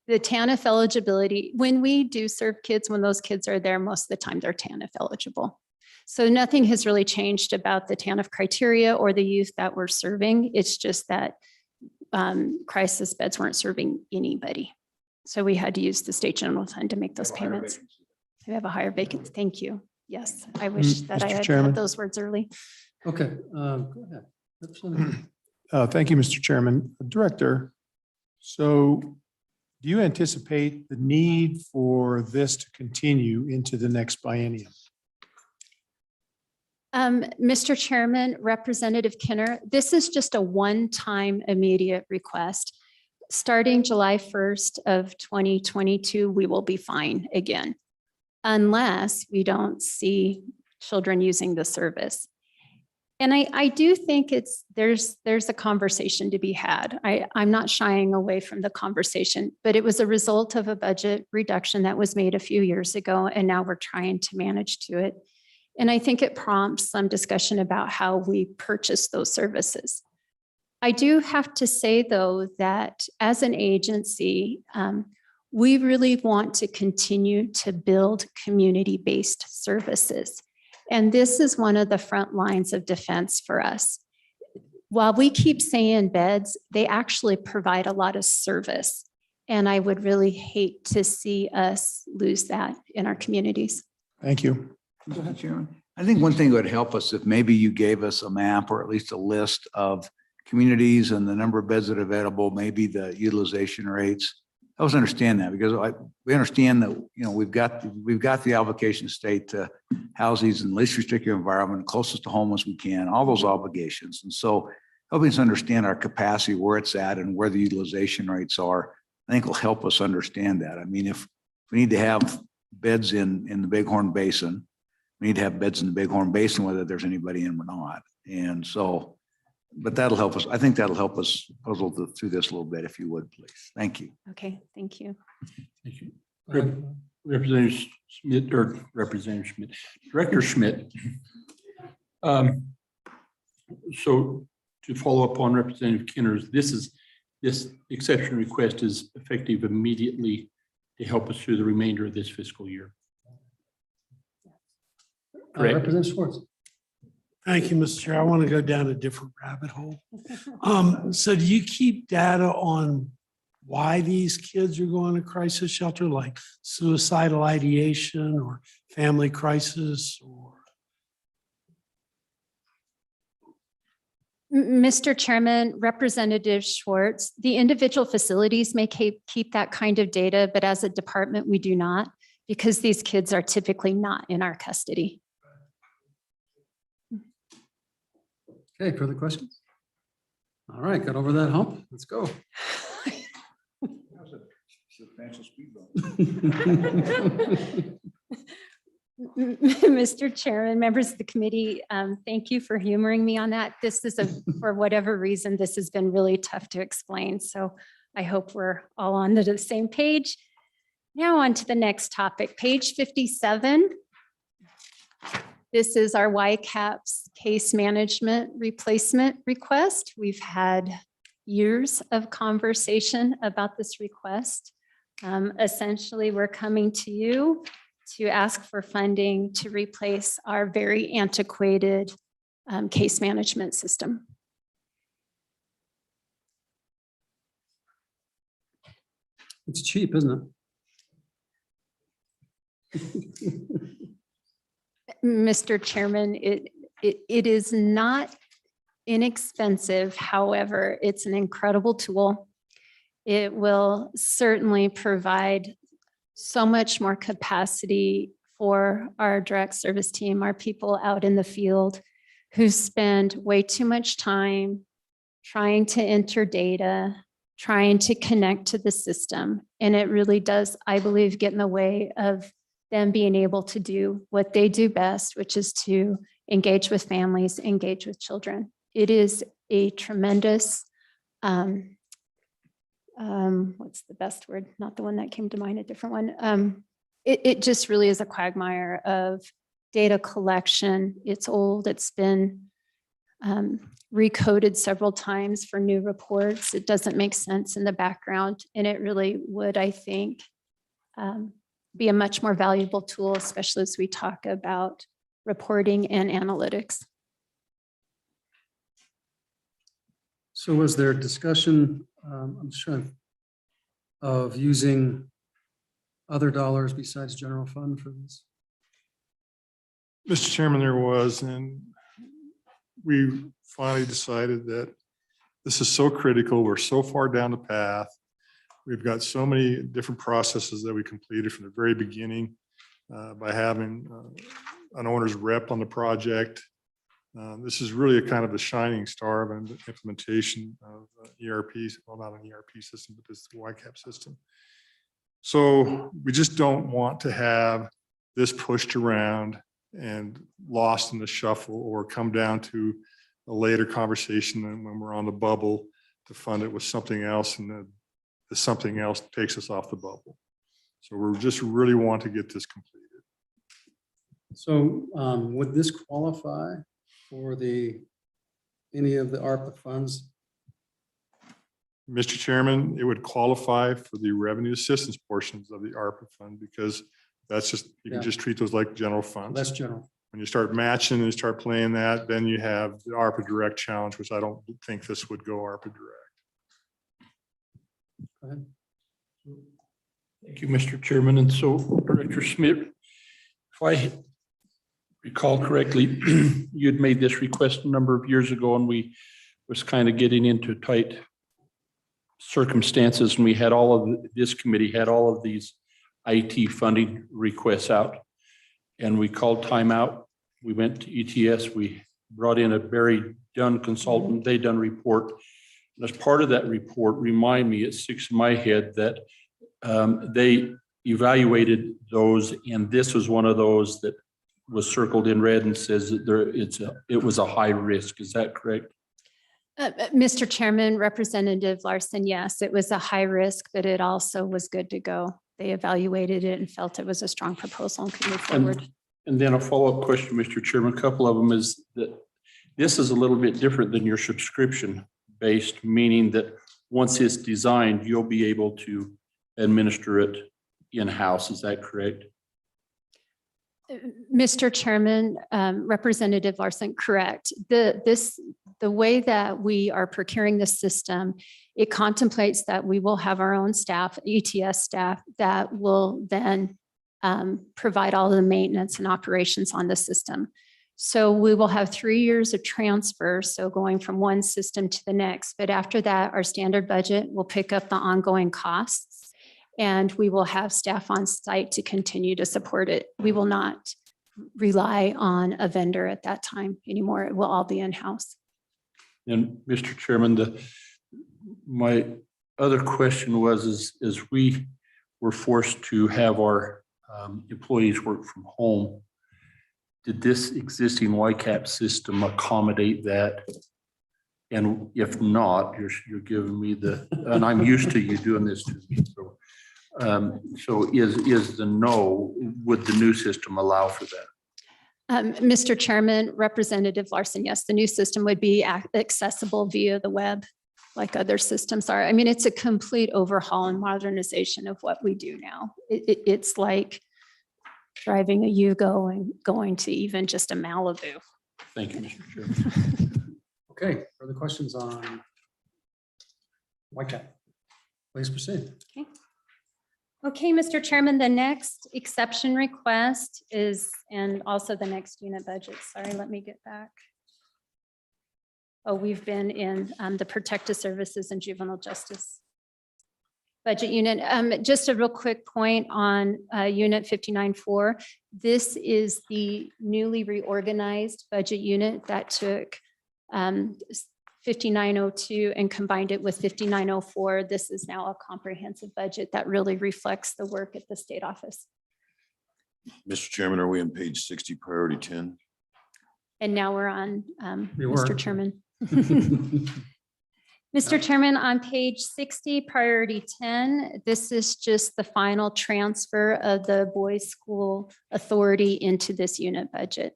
The TANF eligibility, when we do serve kids, when those kids are there, most of the time they're TANF eligible. So nothing has really changed about the TANF criteria or the youth that we're serving. It's just that crisis beds weren't serving anybody. So we had to use the state general fund to make those payments. We have a higher vacancy. Thank you. Yes, I wish that I Mr. had Chairman. had those words early. Okay, go ahead. Representative. Thank you, Mr. Chairman. Director, so do you anticipate the need for this to continue into the next biennium? Mr. Chairman, Representative Kinner, this is just a one-time immediate request. Starting July 1st of 2022, we will be fine again, unless we don't see children using the service. And I do think there's a conversation to be had. I'm not shying away from the conversation, but it was a result of a budget reduction that was made a few years ago, and now we're trying to manage to it. And I think it prompts some discussion about how we purchase those services. I do have to say, though, that as an agency, we really want to continue to build community-based services. And this is one of the front lines of defense for us. While we keep saying beds, they actually provide a lot of service. And I would really hate to see us lose that in our communities. Thank you. Go ahead, Chairman. I think one thing that would help us if maybe you gave us a map or at least a list of communities and the number of beds that are available, maybe the utilization rates. Help us understand that, because we understand that, we've got the obligation state to house these in the least restrictive environment, closest to home as we can, all those obligations. And so helping us understand our capacity, where it's at and where the utilization rates are, I think will help us understand that. I mean, if we need to have beds in the Bighorn Basin, we need to have beds in the Bighorn Basin, whether there's anybody in or not. And so, but that'll help us. I think that'll help us puzzle through this a little bit, if you would, please. Thank you. Okay, thank you. Thank you. Representative Schmidt, or Representative Schmidt, Director Schmidt. So to follow up on Representative Kinner's, this exception request is effective immediately to help us through the remainder of this fiscal year. Correct. Representative Schwartz. Thank you, Mr. Chair. I want to go down a different rabbit hole. So do you keep data on why these kids are going to crisis shelter, like suicidal ideation or family crisis or? Mr. Chairman, Representative Schwartz, the individual facilities may keep that kind of data, but as a department, we do not, because these kids are typically not in our custody. Okay, further questions? All right, got over that hump. Let's go. Mr. Chairman, members of the committee, thank you for humoring me on that. This is for whatever reason, this has been really tough to explain. So I hope we're all on the same page. Now on to the next topic, page 57. This is our YCAPS case management replacement request. We've had years of conversation about this request. Essentially, we're coming to you to ask for funding to replace our very antiquated case management system. It's cheap, isn't it? Mr. Chairman, it is not inexpensive. However, it's an incredible tool. It will certainly provide so much more capacity for our direct service team, our people out in the field who spend way too much time trying to enter data, trying to connect to the system. And it really does, I believe, get in the way of them being able to do what they do best, which is to engage with families, engage with children. It is a tremendous, what's the best word? Not the one that came to mind, a different one. It just really is a quagmire of data collection. It's old, it's been recoded several times for new reports. It doesn't make sense in the background. And it really would, I think, be a much more valuable tool, especially as we talk about reporting and analytics. So was there discussion, I'm sure, of using other dollars besides general fund for this? Mr. Chairman, there was, and we finally decided that this is so critical. We're so far down the path. We've got so many different processes that we completed from the very beginning by having an owner's rep on the project. This is really a kind of a shining star of an implementation of ERP, well, not an ERP system, but this YCAP system. So we just don't want to have this pushed around and lost in the shuffle or come down to a later conversation when we're on the bubble to fund it with something else, and the something else takes us off the bubble. So we're just really want to get this completed. So would this qualify for any of the ARPA funds? Mr. Chairman, it would qualify for the revenue assistance portions of the ARPA fund because that's just, you can Yeah. just treat those like general funds. That's general. When you start matching and start playing that, then you have the ARPA Direct challenge, which I don't think this would go ARPA Direct. Go ahead. Thank you, Mr. Chairman. And so Director Smith, if I recall correctly, you'd made this request a number of years ago and we was kind of getting into tight circumstances and we had this committee had all of these IT funding requests out and we called timeout. We went to ETS. We brought in a very done consultant. They done report. And as part of that report, remind me, it sticks in my head that they evaluated those, and this was one of those that was circled in red and says that it was a high risk. Is that correct? Mr. Chairman, Representative Larson, yes, it was a high risk, but it also was good to go. They evaluated it and felt it was a strong proposal and could move forward. And then a follow-up question, Mr. Chairman, a couple of them is that this is a little bit different than your subscription-based, meaning that once it's designed, you'll be able to administer it in-house. Is that correct? Mr. Chairman, Representative Larson, correct. The way that we are procuring the system, it contemplates that we will have our own staff, ETS staff, that will then provide all the maintenance and operations on the system. So we will have 3 years of transfer, so going from one system to the next. But after that, our standard budget will pick up the ongoing costs, and we will have staff on site to continue to support it. We will not rely on a vendor at that time anymore. It will all be in-house. And Mr. Chairman, my other question was, is we were forced to have our employees work from home. Did this existing YCAP system accommodate that? And if not, you're giving me and I'm used to you doing this to me. So is the no, would the new system allow for that? Mr. Chairman, Representative Larson, yes, the new system would be accessible via the web like other systems are. I mean, it's a complete overhaul and modernization of what we do now. It's like driving a Yugo and going to even just a Malibu. Thank you, Mr. Chairman. Okay, further questions on YCAP? Please proceed. Okay, Mr. Chairman, the next exception request is, and also the next unit budget. Sorry, let me get back. Oh, we've been in the protective services and juvenile justice budget unit. Just a real quick point on unit 59-4. This is the newly reorganized budget unit that took 5902 and combined it with 5904. This is now a comprehensive budget that really reflects the work at the state office. Mr. Chairman, are we on page 60, priority 10? And now we're on, We were. Mr. Chairman. Mr. Chairman, on page 60, priority 10, this is just the final transfer of the boys' school authority into this unit budget.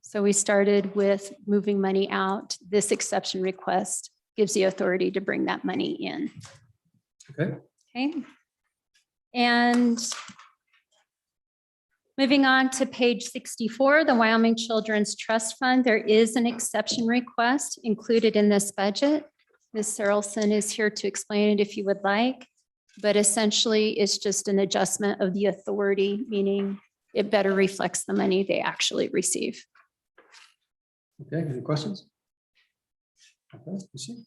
So we started with moving money out. This exception request gives the authority to bring that money in. Okay. Okay. And Moving on to page 64, the Wyoming Children's Trust Fund. There is an exception request included in this budget. Ms. Sarelson is here to explain it if you would like, but essentially it's just an adjustment of the authority, meaning it better reflects the money they actually receive. Okay, any questions? Okay, proceed.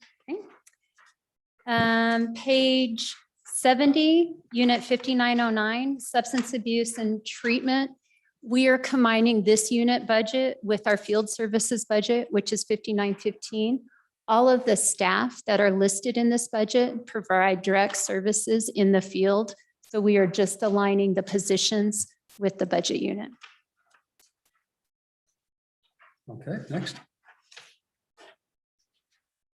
Page 70, unit 5909, substance abuse and treatment. We are combining this unit budget with our field services budget, which is 5915. All of the staff that are listed in this budget provide direct services in the field. So we are just aligning the positions with the budget unit. Okay, next.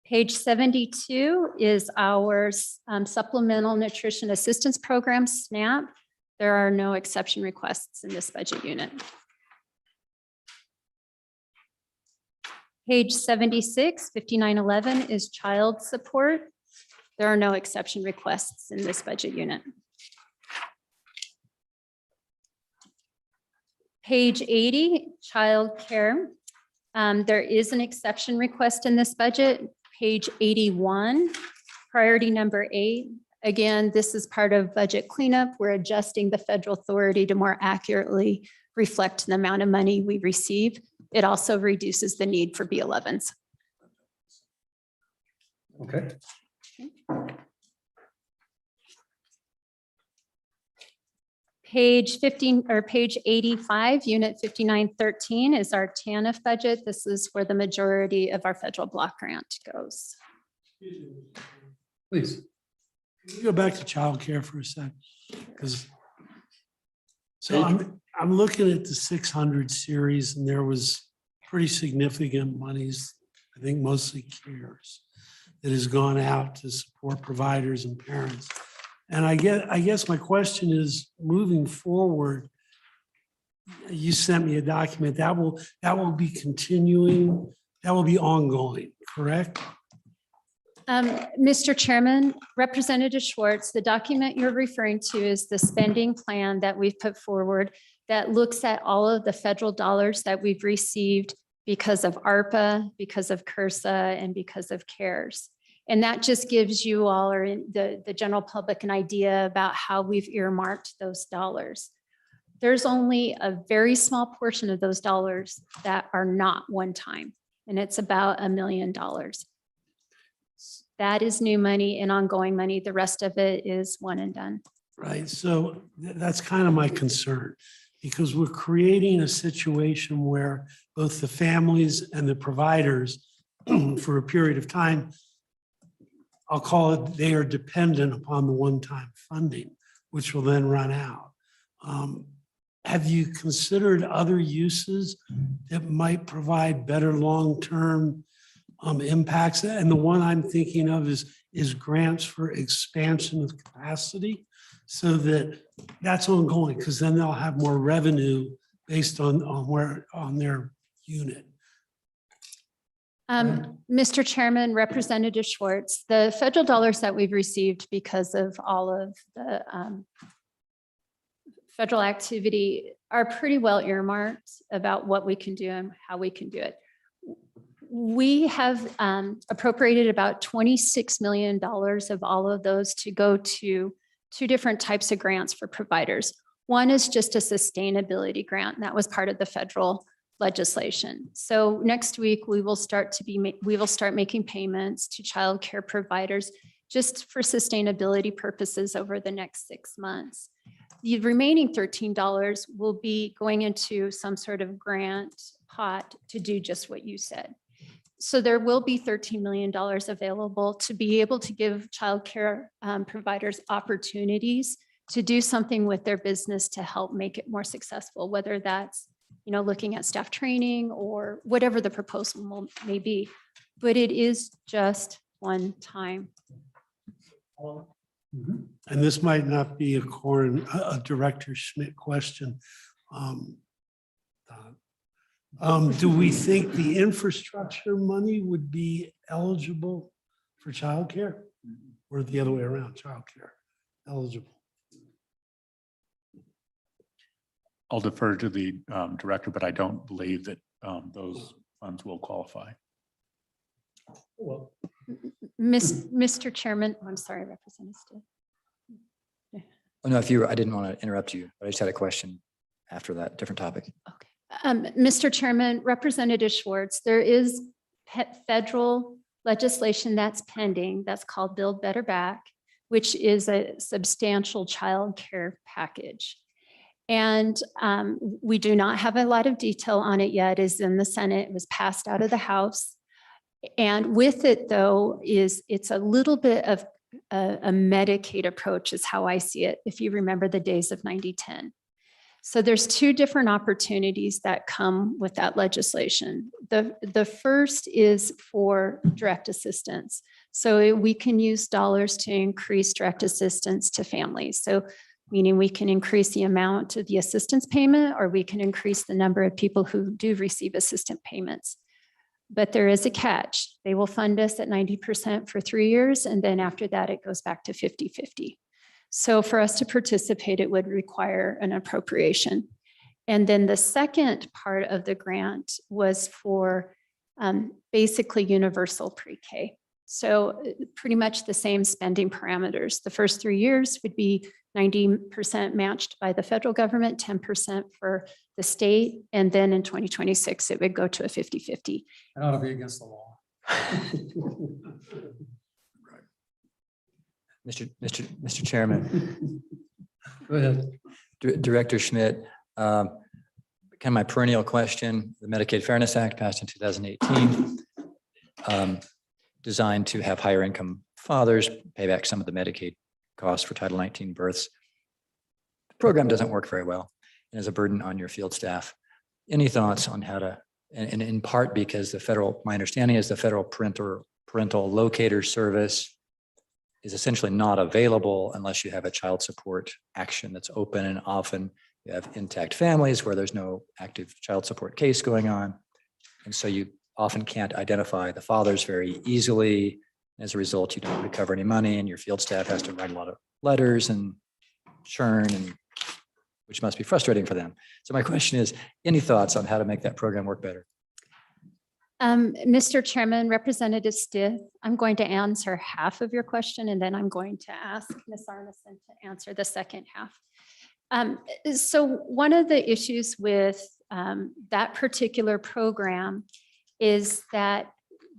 Page 72 is our supplemental nutrition assistance program, SNAP. There are no exception requests in this budget unit. Page 76, 5911 is child support. There are no exception requests in this budget unit. Page 80, child care. There is an exception request in this budget. Page 81, priority number 8. Again, this is part of budget cleanup. We're adjusting the federal authority to more accurately reflect the amount of money we receive. It also reduces the need for B11s. Okay. Page 15 or page 85, unit 5913 is our TANF budget. This is where the majority of our federal block grant goes. Please. Can we go back to childcare for a second? Because so I'm looking at the 600 series and there was pretty significant monies, I think mostly CARES, that has gone out to support providers and parents. And I guess my question is, moving forward, you sent me a document that will be continuing, that will be ongoing, correct? Mr. Chairman, Representative Schwartz, the document you're referring to is the spending plan that we've put forward that looks at all of the federal dollars that we've received because of ARPA, because of CRSA, and because of CARES. And that just gives you all or the general public an idea about how we've earmarked those dollars. There's only a very small portion of those dollars that are not one time, and it's about $1 million. That is new money and ongoing money. The rest of it is one and done. Right, so that's kind of my concern, because we're creating a situation where both the families and the providers for a period of time, I'll call it, they are dependent upon the one-time funding, which will then run out. Have you considered other uses that might provide better long-term impacts? And the one I'm thinking of is grants for expansion of capacity, so that that's ongoing, because then they'll have more revenue based on their unit. Mr. Chairman, Representative Schwartz, the federal dollars that we've received because of all of the federal activity are pretty well earmarked about what we can do and how we can do it. We have appropriated about $26 million of all of those to go to 2 different types of grants for providers. One is just a sustainability grant, and that was part of the federal legislation. So next week, we will start making payments to child care providers just for sustainability purposes over the next 6 months. The remaining $13 will be going into some sort of grant pot to do just what you said. So there will be $13 million available to be able to give childcare providers opportunities to do something with their business to help make it more successful, whether that's looking at staff training or whatever the proposal may be. But it is just one time. And this might not be a Director Schmidt question. Do we think the infrastructure money would be eligible for childcare, or the other way around, childcare eligible? I'll defer to the director, but I don't believe that those funds will qualify. Well, Mr. Chairman, I'm sorry, Representative Stitt. Oh, no, I didn't want to interrupt you, but I just had a question after that, different topic. Mr. Chairman, Representative Schwartz, there is federal legislation that's pending that's called Build Better Back, which is a substantial child care package. And we do not have a lot of detail on it yet. It is in the Senate. It was passed out of the House. And with it, though, it's a little bit of a Medicaid approach is how I see it, if you remember the days of 90-10. So there's two different opportunities that come with that legislation. The first is for direct assistance. So we can use dollars to increase direct assistance to families. So meaning we can increase the amount of the assistance payment, or we can increase the number of people who do receive assistance payments. But there is a catch. They will fund us at 90% for 3 years, and then after that, it goes back to 50-50. So for us to participate, it would require an appropriation. And then the second part of the grant was for basically universal pre-K. So pretty much the same spending parameters. The first 3 years would be 90% matched by the federal government, 10% for the state, and then in 2026, it would go to a 50-50. that ought to be against the law. Mr. Chairman, Go ahead. Director Schmidt, kind of my perennial question, the Medicaid Fairness Act passed in 2018, designed to have higher income fathers pay back some of the Medicaid costs for Title 19 births. The program doesn't work very well and is a burden on your field staff. Any thoughts on how to, and in part because my understanding is the federal parental locator service is essentially not available unless you have a child support action that's open, and often you have intact families where there's no active child support case going on. And so you often can't identify the fathers very easily. As a result, you don't recover any money, and your field staff has to write a lot of letters and churn, and which must be frustrating for them. So my question is, any thoughts on how to make that program work better? Mr. Chairman, Representative Stitt, I'm going to answer half of your question, and then I'm going to ask Ms. Arneson to answer the second half. So one of the issues with that particular program is that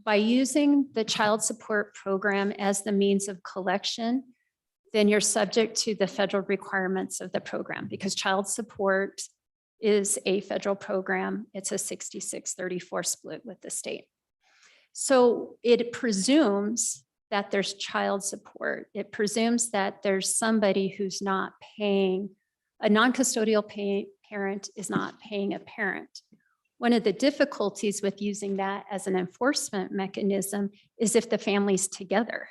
by using the child support program as the means of collection, then you're subject to the federal requirements of the program, because child support is a federal program. It's a 66-34 split with the state. So it presumes that there's child support. It presumes that there's somebody who's not paying, a non-custodial parent is not paying a parent. One of the difficulties with using that as an enforcement mechanism is if the family's together.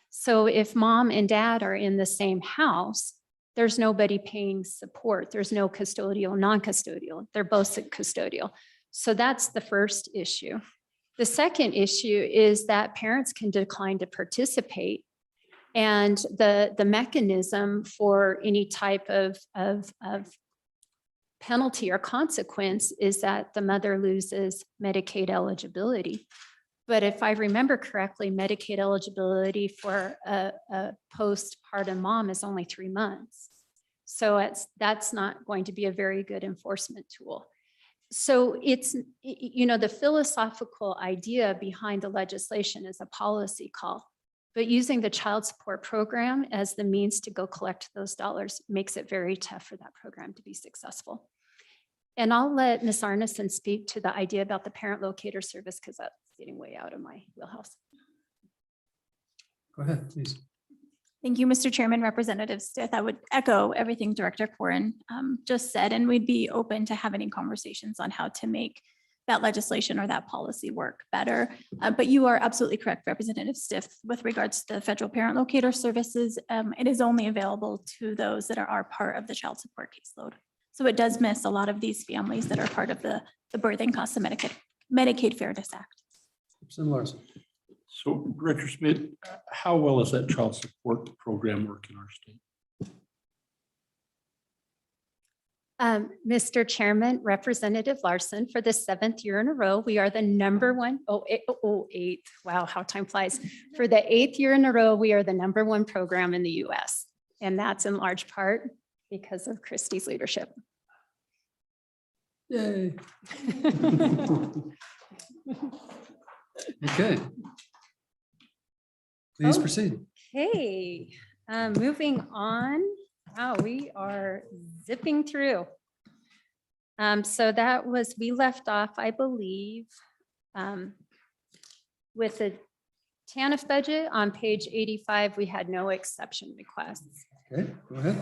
So if mom and dad are in the same house, there's nobody paying support. There's no custodial, non-custodial. They're both custodial. So that's the first issue. The second issue is that parents can decline to participate. And the mechanism for any type of penalty or consequence is that the mother loses Medicaid eligibility. But if I remember correctly, Medicaid eligibility for a postpartum mom is only 3 months. So that's not going to be a very good enforcement tool. So it's, the philosophical idea behind the legislation is a policy call, but using the child support program as the means to go collect those dollars makes it very tough for that program to be successful. And I'll let Ms. Arneson speak to the idea about the parent locator service, because that's getting way out of my wheelhouse. Go ahead, please. Thank you, Mr. Chairman, Representative Stith. I would echo everything Director Corin just said, and we'd be open to having conversations on how to make that legislation or that policy work better. But you are absolutely correct, Representative Stith, with regards to the federal parent locator services. It is only available to those that are part of the child support caseload. So it does miss a lot of these families that are part of the birthing costs of Medicaid Fairness Act. Similar. So Director Schmidt, how well does that child support program work in our state? Mr. Chairman, Representative Larson, for the 7th year in a row, we are the number one, eighth. Wow, how time flies. For the 8th year in a row, we are the number one program in the US. And that's in large part because of Christie's leadership. Yay. Okay. Please Oh. proceed. Okay, moving on. Wow, we are zipping through. So that was, we left off, I believe, with the Tanf budget on page 85, we had no exception requests. Okay, go ahead.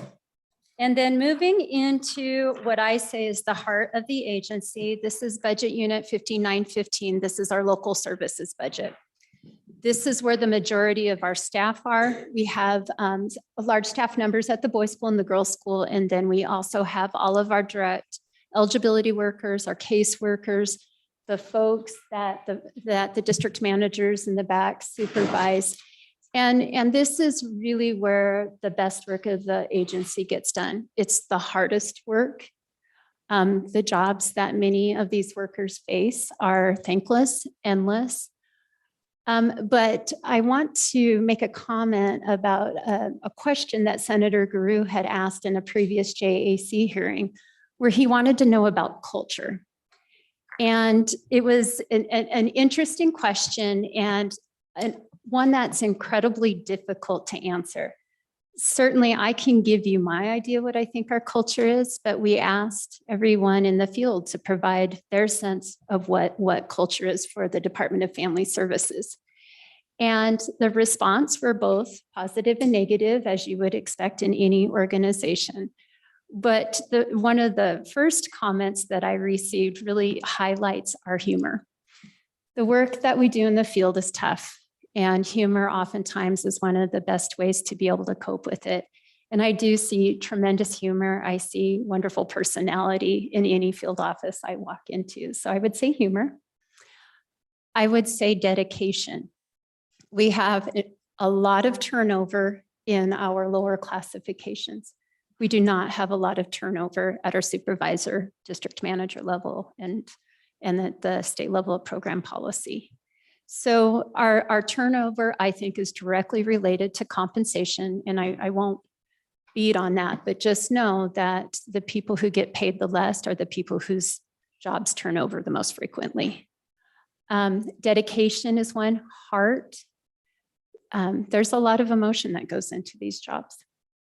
And then moving into what I say is the heart of the agency, this is budget unit 5915. This is our local services budget. This is where the majority of our staff are. We have large staff numbers at the boys' school and the girls' school. And then we also have all of our direct eligibility workers, our case workers, the folks that the district managers in the back supervise. And this is really where the best work of the agency gets done. It's the hardest work. The jobs that many of these workers face are thankless, endless. But I want to make a comment about a question that Senator Guru had asked in a previous JAC hearing, where he wanted to know about culture. And it was an interesting question and one that's incredibly difficult to answer. Certainly, I can give you my idea what I think our culture is, but we asked everyone in the field to provide their sense of what culture is for the Department of Family Services. And the response were both positive and negative, as you would expect in any organization. But one of the first comments that I received really highlights our humor. The work that we do in the field is tough, and humor oftentimes is one of the best ways to be able to cope with it. And I do see tremendous humor. I see wonderful personality in any field office I walk into. So I would say humor. I would say dedication. We have a lot of turnover in our lower classifications. We do not have a lot of turnover at our supervisor, district manager level, and at the state level of program policy. So our turnover, I think, is directly related to compensation, and I won't beat on that, but just know that the people who get paid the least are the people whose jobs turn over the most frequently. Dedication is one. Heart. There's a lot of emotion that goes into these jobs,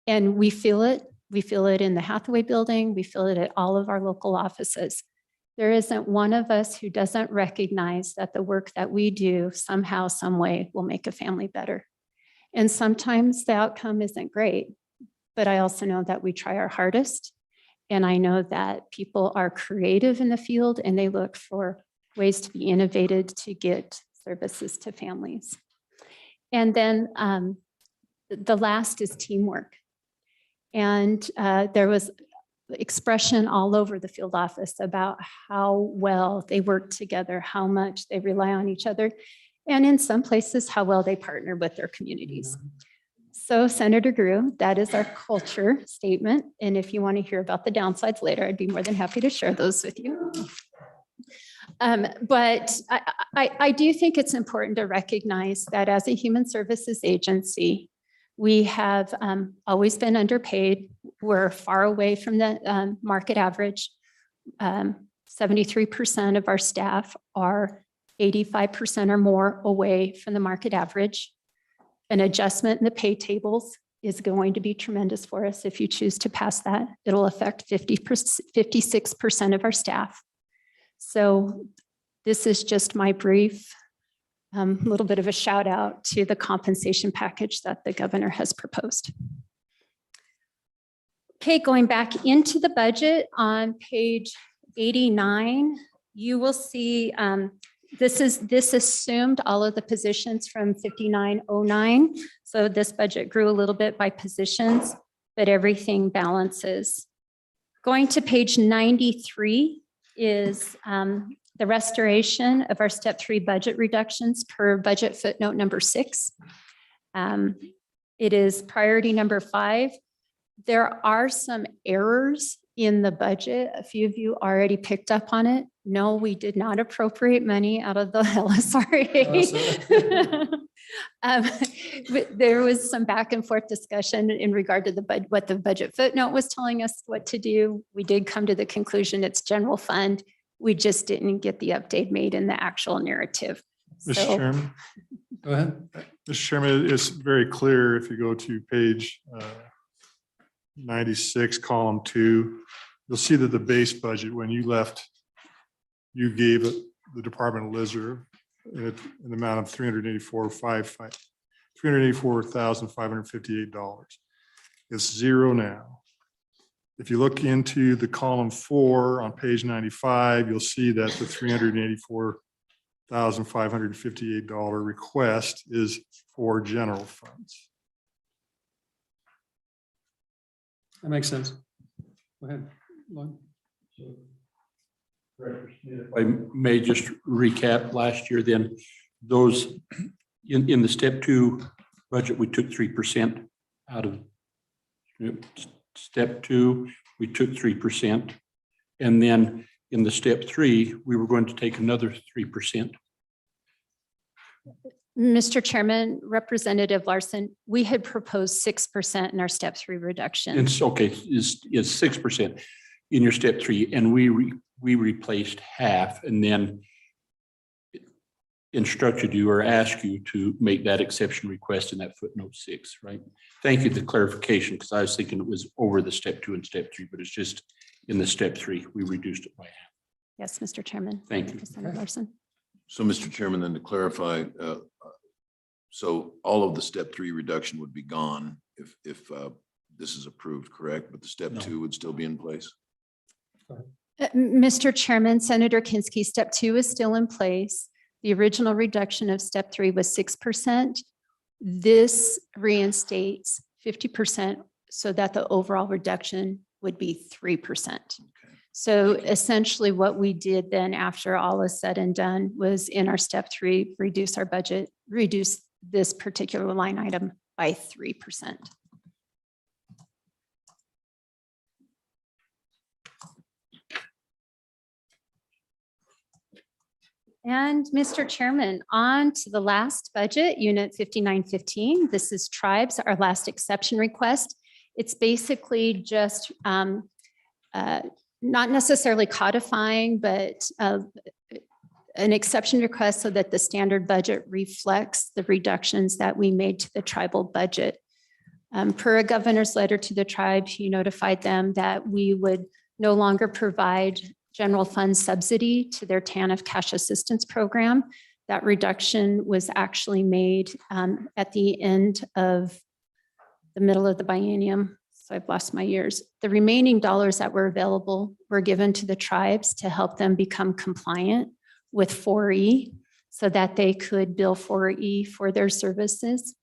and we feel it. We feel it in the Hathaway building. We feel it at all of our local offices. There isn't one of us who doesn't recognize that the work that we do somehow, some way will make a family better. And sometimes the outcome isn't great, but I also know that we try our hardest. And I know that people are creative in the field and they look for ways to be innovative to get services to families. And then the last is teamwork. And there was expression all over the field office about how well they work together, how much they rely on each other, and in some places, how well they partner with their communities. So Senator Guru, that is our culture statement. And if you want to hear about the downsides later, I'd be more than happy to share those with you. But I do think it's important to recognize that as a human services agency, we have always been underpaid. We're far away from the market average. 73% of our staff are 85% or more away from the market average. An adjustment in the pay tables is going to be tremendous for us. If you choose to pass that, it'll affect 56% of our staff. So this is just my brief little bit of a shout out to the compensation package that the governor has proposed. Okay, going back into the budget on page 89, you will see this assumed all of the positions from 5909. So this budget grew a little bit by positions, but everything balances. Going to page 93 is the restoration of our step 3 budget reductions per budget footnote number 6. It is priority number 5. There are some errors in the budget. A few of you already picked up on it. No, we did not appropriate money out of the LSRA. But there was some back and forth discussion in regard to what the budget footnote was telling us what to do. We did come to the conclusion it's general fund. We just didn't get the update made in the actual narrative. Mr. So- Chairman, Go ahead. Mr. Chairman, it's very clear if you go to page 96, column 2, you'll see that the base budget, when you left, you gave it the Department of Reserve in the amount of $384,558. It's zero now. If you look into the column 4 on page 95, you'll see that the $384,558 request is for general funds. That makes sense. Go ahead. Lloyd. If I may just recap last year, then those in the step 2 budget, we took 3% out of step 2, we took 3%. And then in the step 3, we were going to take another 3%. Mr. Chairman, Representative Larson, we had proposed 6% in our step 3 reduction. It's okay, is 6% in your step 3, and we replaced half and then instructed you or asked you to make that exception request in that footnote 6, right? Thank you for the clarification, because I was thinking it was over the step 2 and step 3, but it's just in the step 3, we reduced it by half. Yes, Mr. Chairman. Thank you. Representative Larson. So, Mr. Chairman, then to clarify, so all of the step 3 reduction would be gone if this is approved, correct? But the step 2 would still be in place? Mr. Chairman, Senator Kinski, step 2 is still in place. The original reduction of step 3 was 6%. This reinstates 50% so that the overall reduction would be 3%. So essentially what we did then after all is said and done was in our step 3, reduce our budget, reduce this particular line item by 3%. And Mr. Chairman, on to the last budget, Unit 5915. This is tribes, our last exception request. It's basically just not necessarily codifying, but an exception request so that the standard budget reflects the reductions that we made to the tribal budget. Per a governor's letter to the tribe, he notified them that we would no longer provide general fund subsidy to their Tanf cash assistance program. That reduction was actually made at the end of the middle of the biennium. So I've lost my years. The remaining dollars that were available were given to the tribes to help them become compliant with 4E so that they could bill 4E for their services.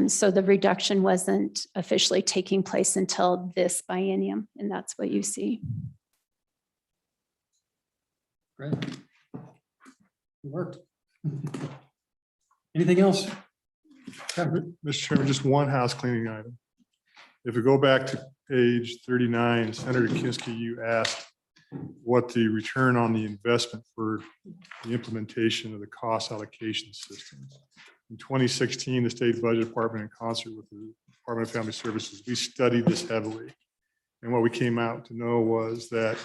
So the reduction wasn't officially taking place until this biennium, and that's what you see. Great. It worked. Anything else? Mr. Chairman, just one house cleaning item. If we go back to page 39, Senator Kinski, you asked what the return on the investment for the implementation of the cost allocation system. In 2016, the State Budget Department, in concert with the Department of Family Services, we studied this heavily. And what we came out to know was that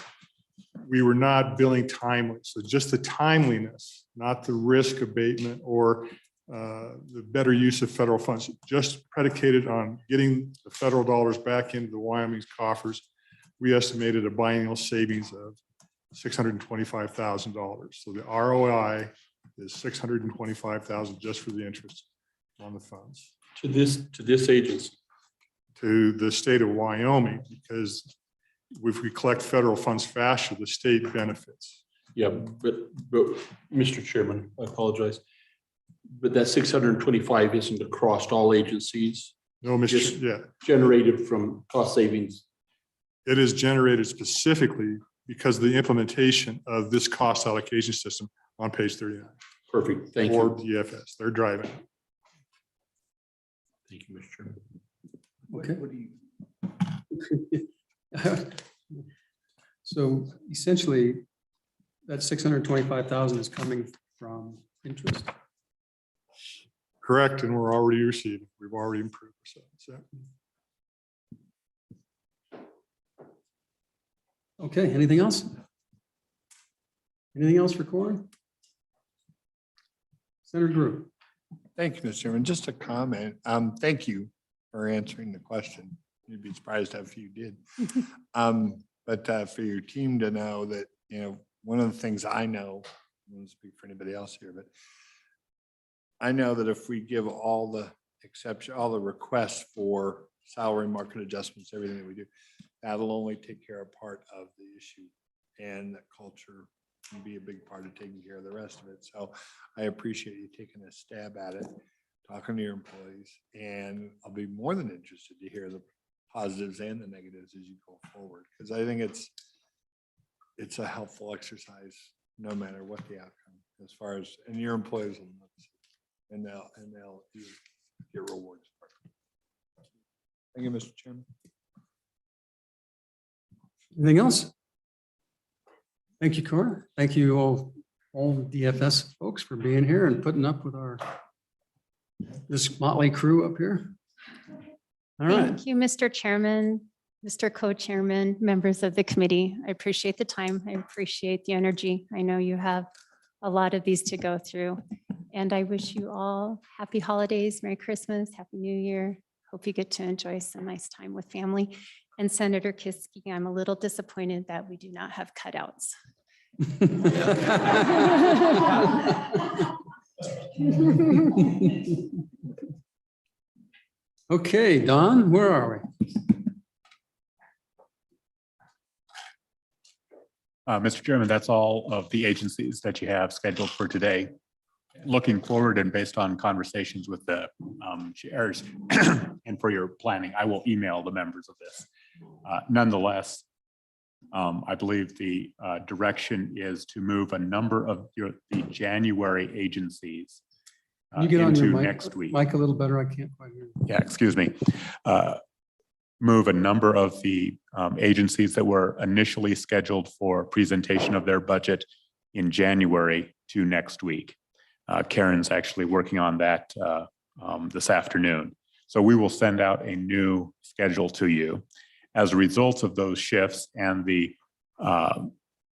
we were not billing timely. So just the timeliness, not the risk abatement or the better use of federal funds, just predicated on getting the federal dollars back into the Wyoming's coffers. We estimated a biennial savings of $625,000. So the ROI is $625,000 just for the interest on the funds To this agency. to the state of Wyoming, because if we collect federal funds faster, the state benefits. Yeah, but Mr. Chairman, I apologize. But that 625 isn't across all agencies, No, Just- Mr. Yeah, generated from cost savings. it is generated specifically because of the implementation of this cost allocation system on page 39. Perfect, thank Or you. DFS, they're driving. it. Thank you, Mr. Chairman. Okay. So essentially, that 625,000 is coming from interest. Correct, and we're already receiving. We've already improved ourselves. Yeah. Okay, anything else? Anything else for Corin? Senator Drew. Thank you, Mr. Chairman. Just a comment. Thank you for answering the question. You'd be surprised how few did. But for your team to know that, you know, one of the things I know, I won't speak for anybody else here, but I know that if we give all the exception, all the requests for salary market adjustments, everything that we do, that'll only take care of part of the issue, and that culture can be a big part of taking care of the rest of it. So I appreciate you taking a stab at it, talking to your employees, and I'll be more than interested to hear the positives and the negatives as you go forward, because I think it's a helpful exercise no matter what the outcome, as far as, and your employees will notice it, and they'll get rewards for it. Thank you, Mr. Chairman. Anything else? Thank you, Corin. Thank you all DFS folks for being here and putting up with this motley crew up here. All right. Thank you, Mr. Chairman, Mr. Co-Chairman, members of the committee. I appreciate the time. I appreciate the energy. I know you have a lot of these to go through. And I wish you all happy holidays, Merry Christmas, Happy New Year. Hope you get to enjoy some nice time with family. And Senator Kiske, I'm a little disappointed that we do not have cutouts. Okay, Don, where are we? Mr. Chairman, that's all of the agencies that you have scheduled for today. Looking forward and based on conversations with the chairs and for your planning, I will email the members of this. Nonetheless, I believe the direction is to move a number of the January agencies Can you get on your into mic, next week. Mike a little better? I can't quite hear you. Yeah, excuse me. Move a number of the agencies that were initially scheduled for presentation of their budget in January to next week. Karen's actually working on that this afternoon. So we will send out a new schedule to you. As a result of those shifts and the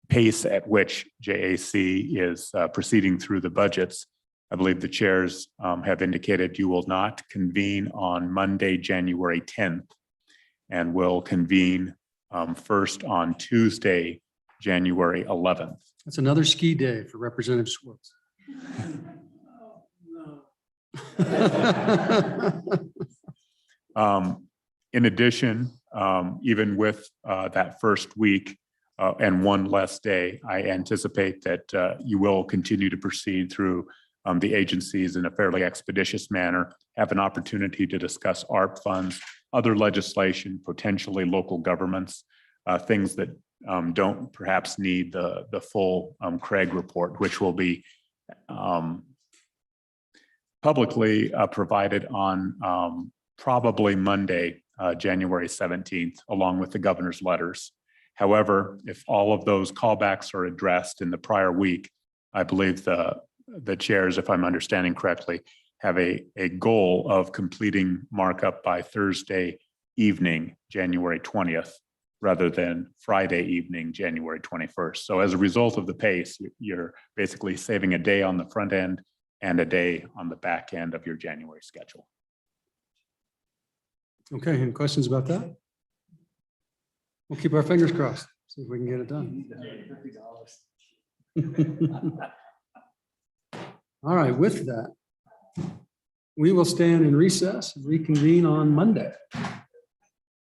pace at which JAC is proceeding through the budgets, I believe the chairs have indicated you will not convene on Monday, January 10th, and will convene first on Tuesday, January 11th. That's another ski day for Representative Schwartz. In addition, even with that first week and one less day, I anticipate that you will continue to proceed through the agencies in a fairly expeditious manner, have an opportunity to discuss ARP funds, other legislation, potentially local governments, things that don't perhaps need the full Craig report, which will be publicly provided on probably Monday, January 17th, along with the governor's letters. However, if all of those callbacks are addressed in the prior week, I believe the chairs, if I'm understanding correctly, have a goal of completing markup by Thursday evening, January 20th, rather than Friday evening, January 21st. So as a result of the pace, you're basically saving a day on the front end and a day on the back end of your January schedule. Okay, any questions about that? We'll keep our fingers crossed, see if we can get it done. All right, with that, we will stand in recess and reconvene on Monday.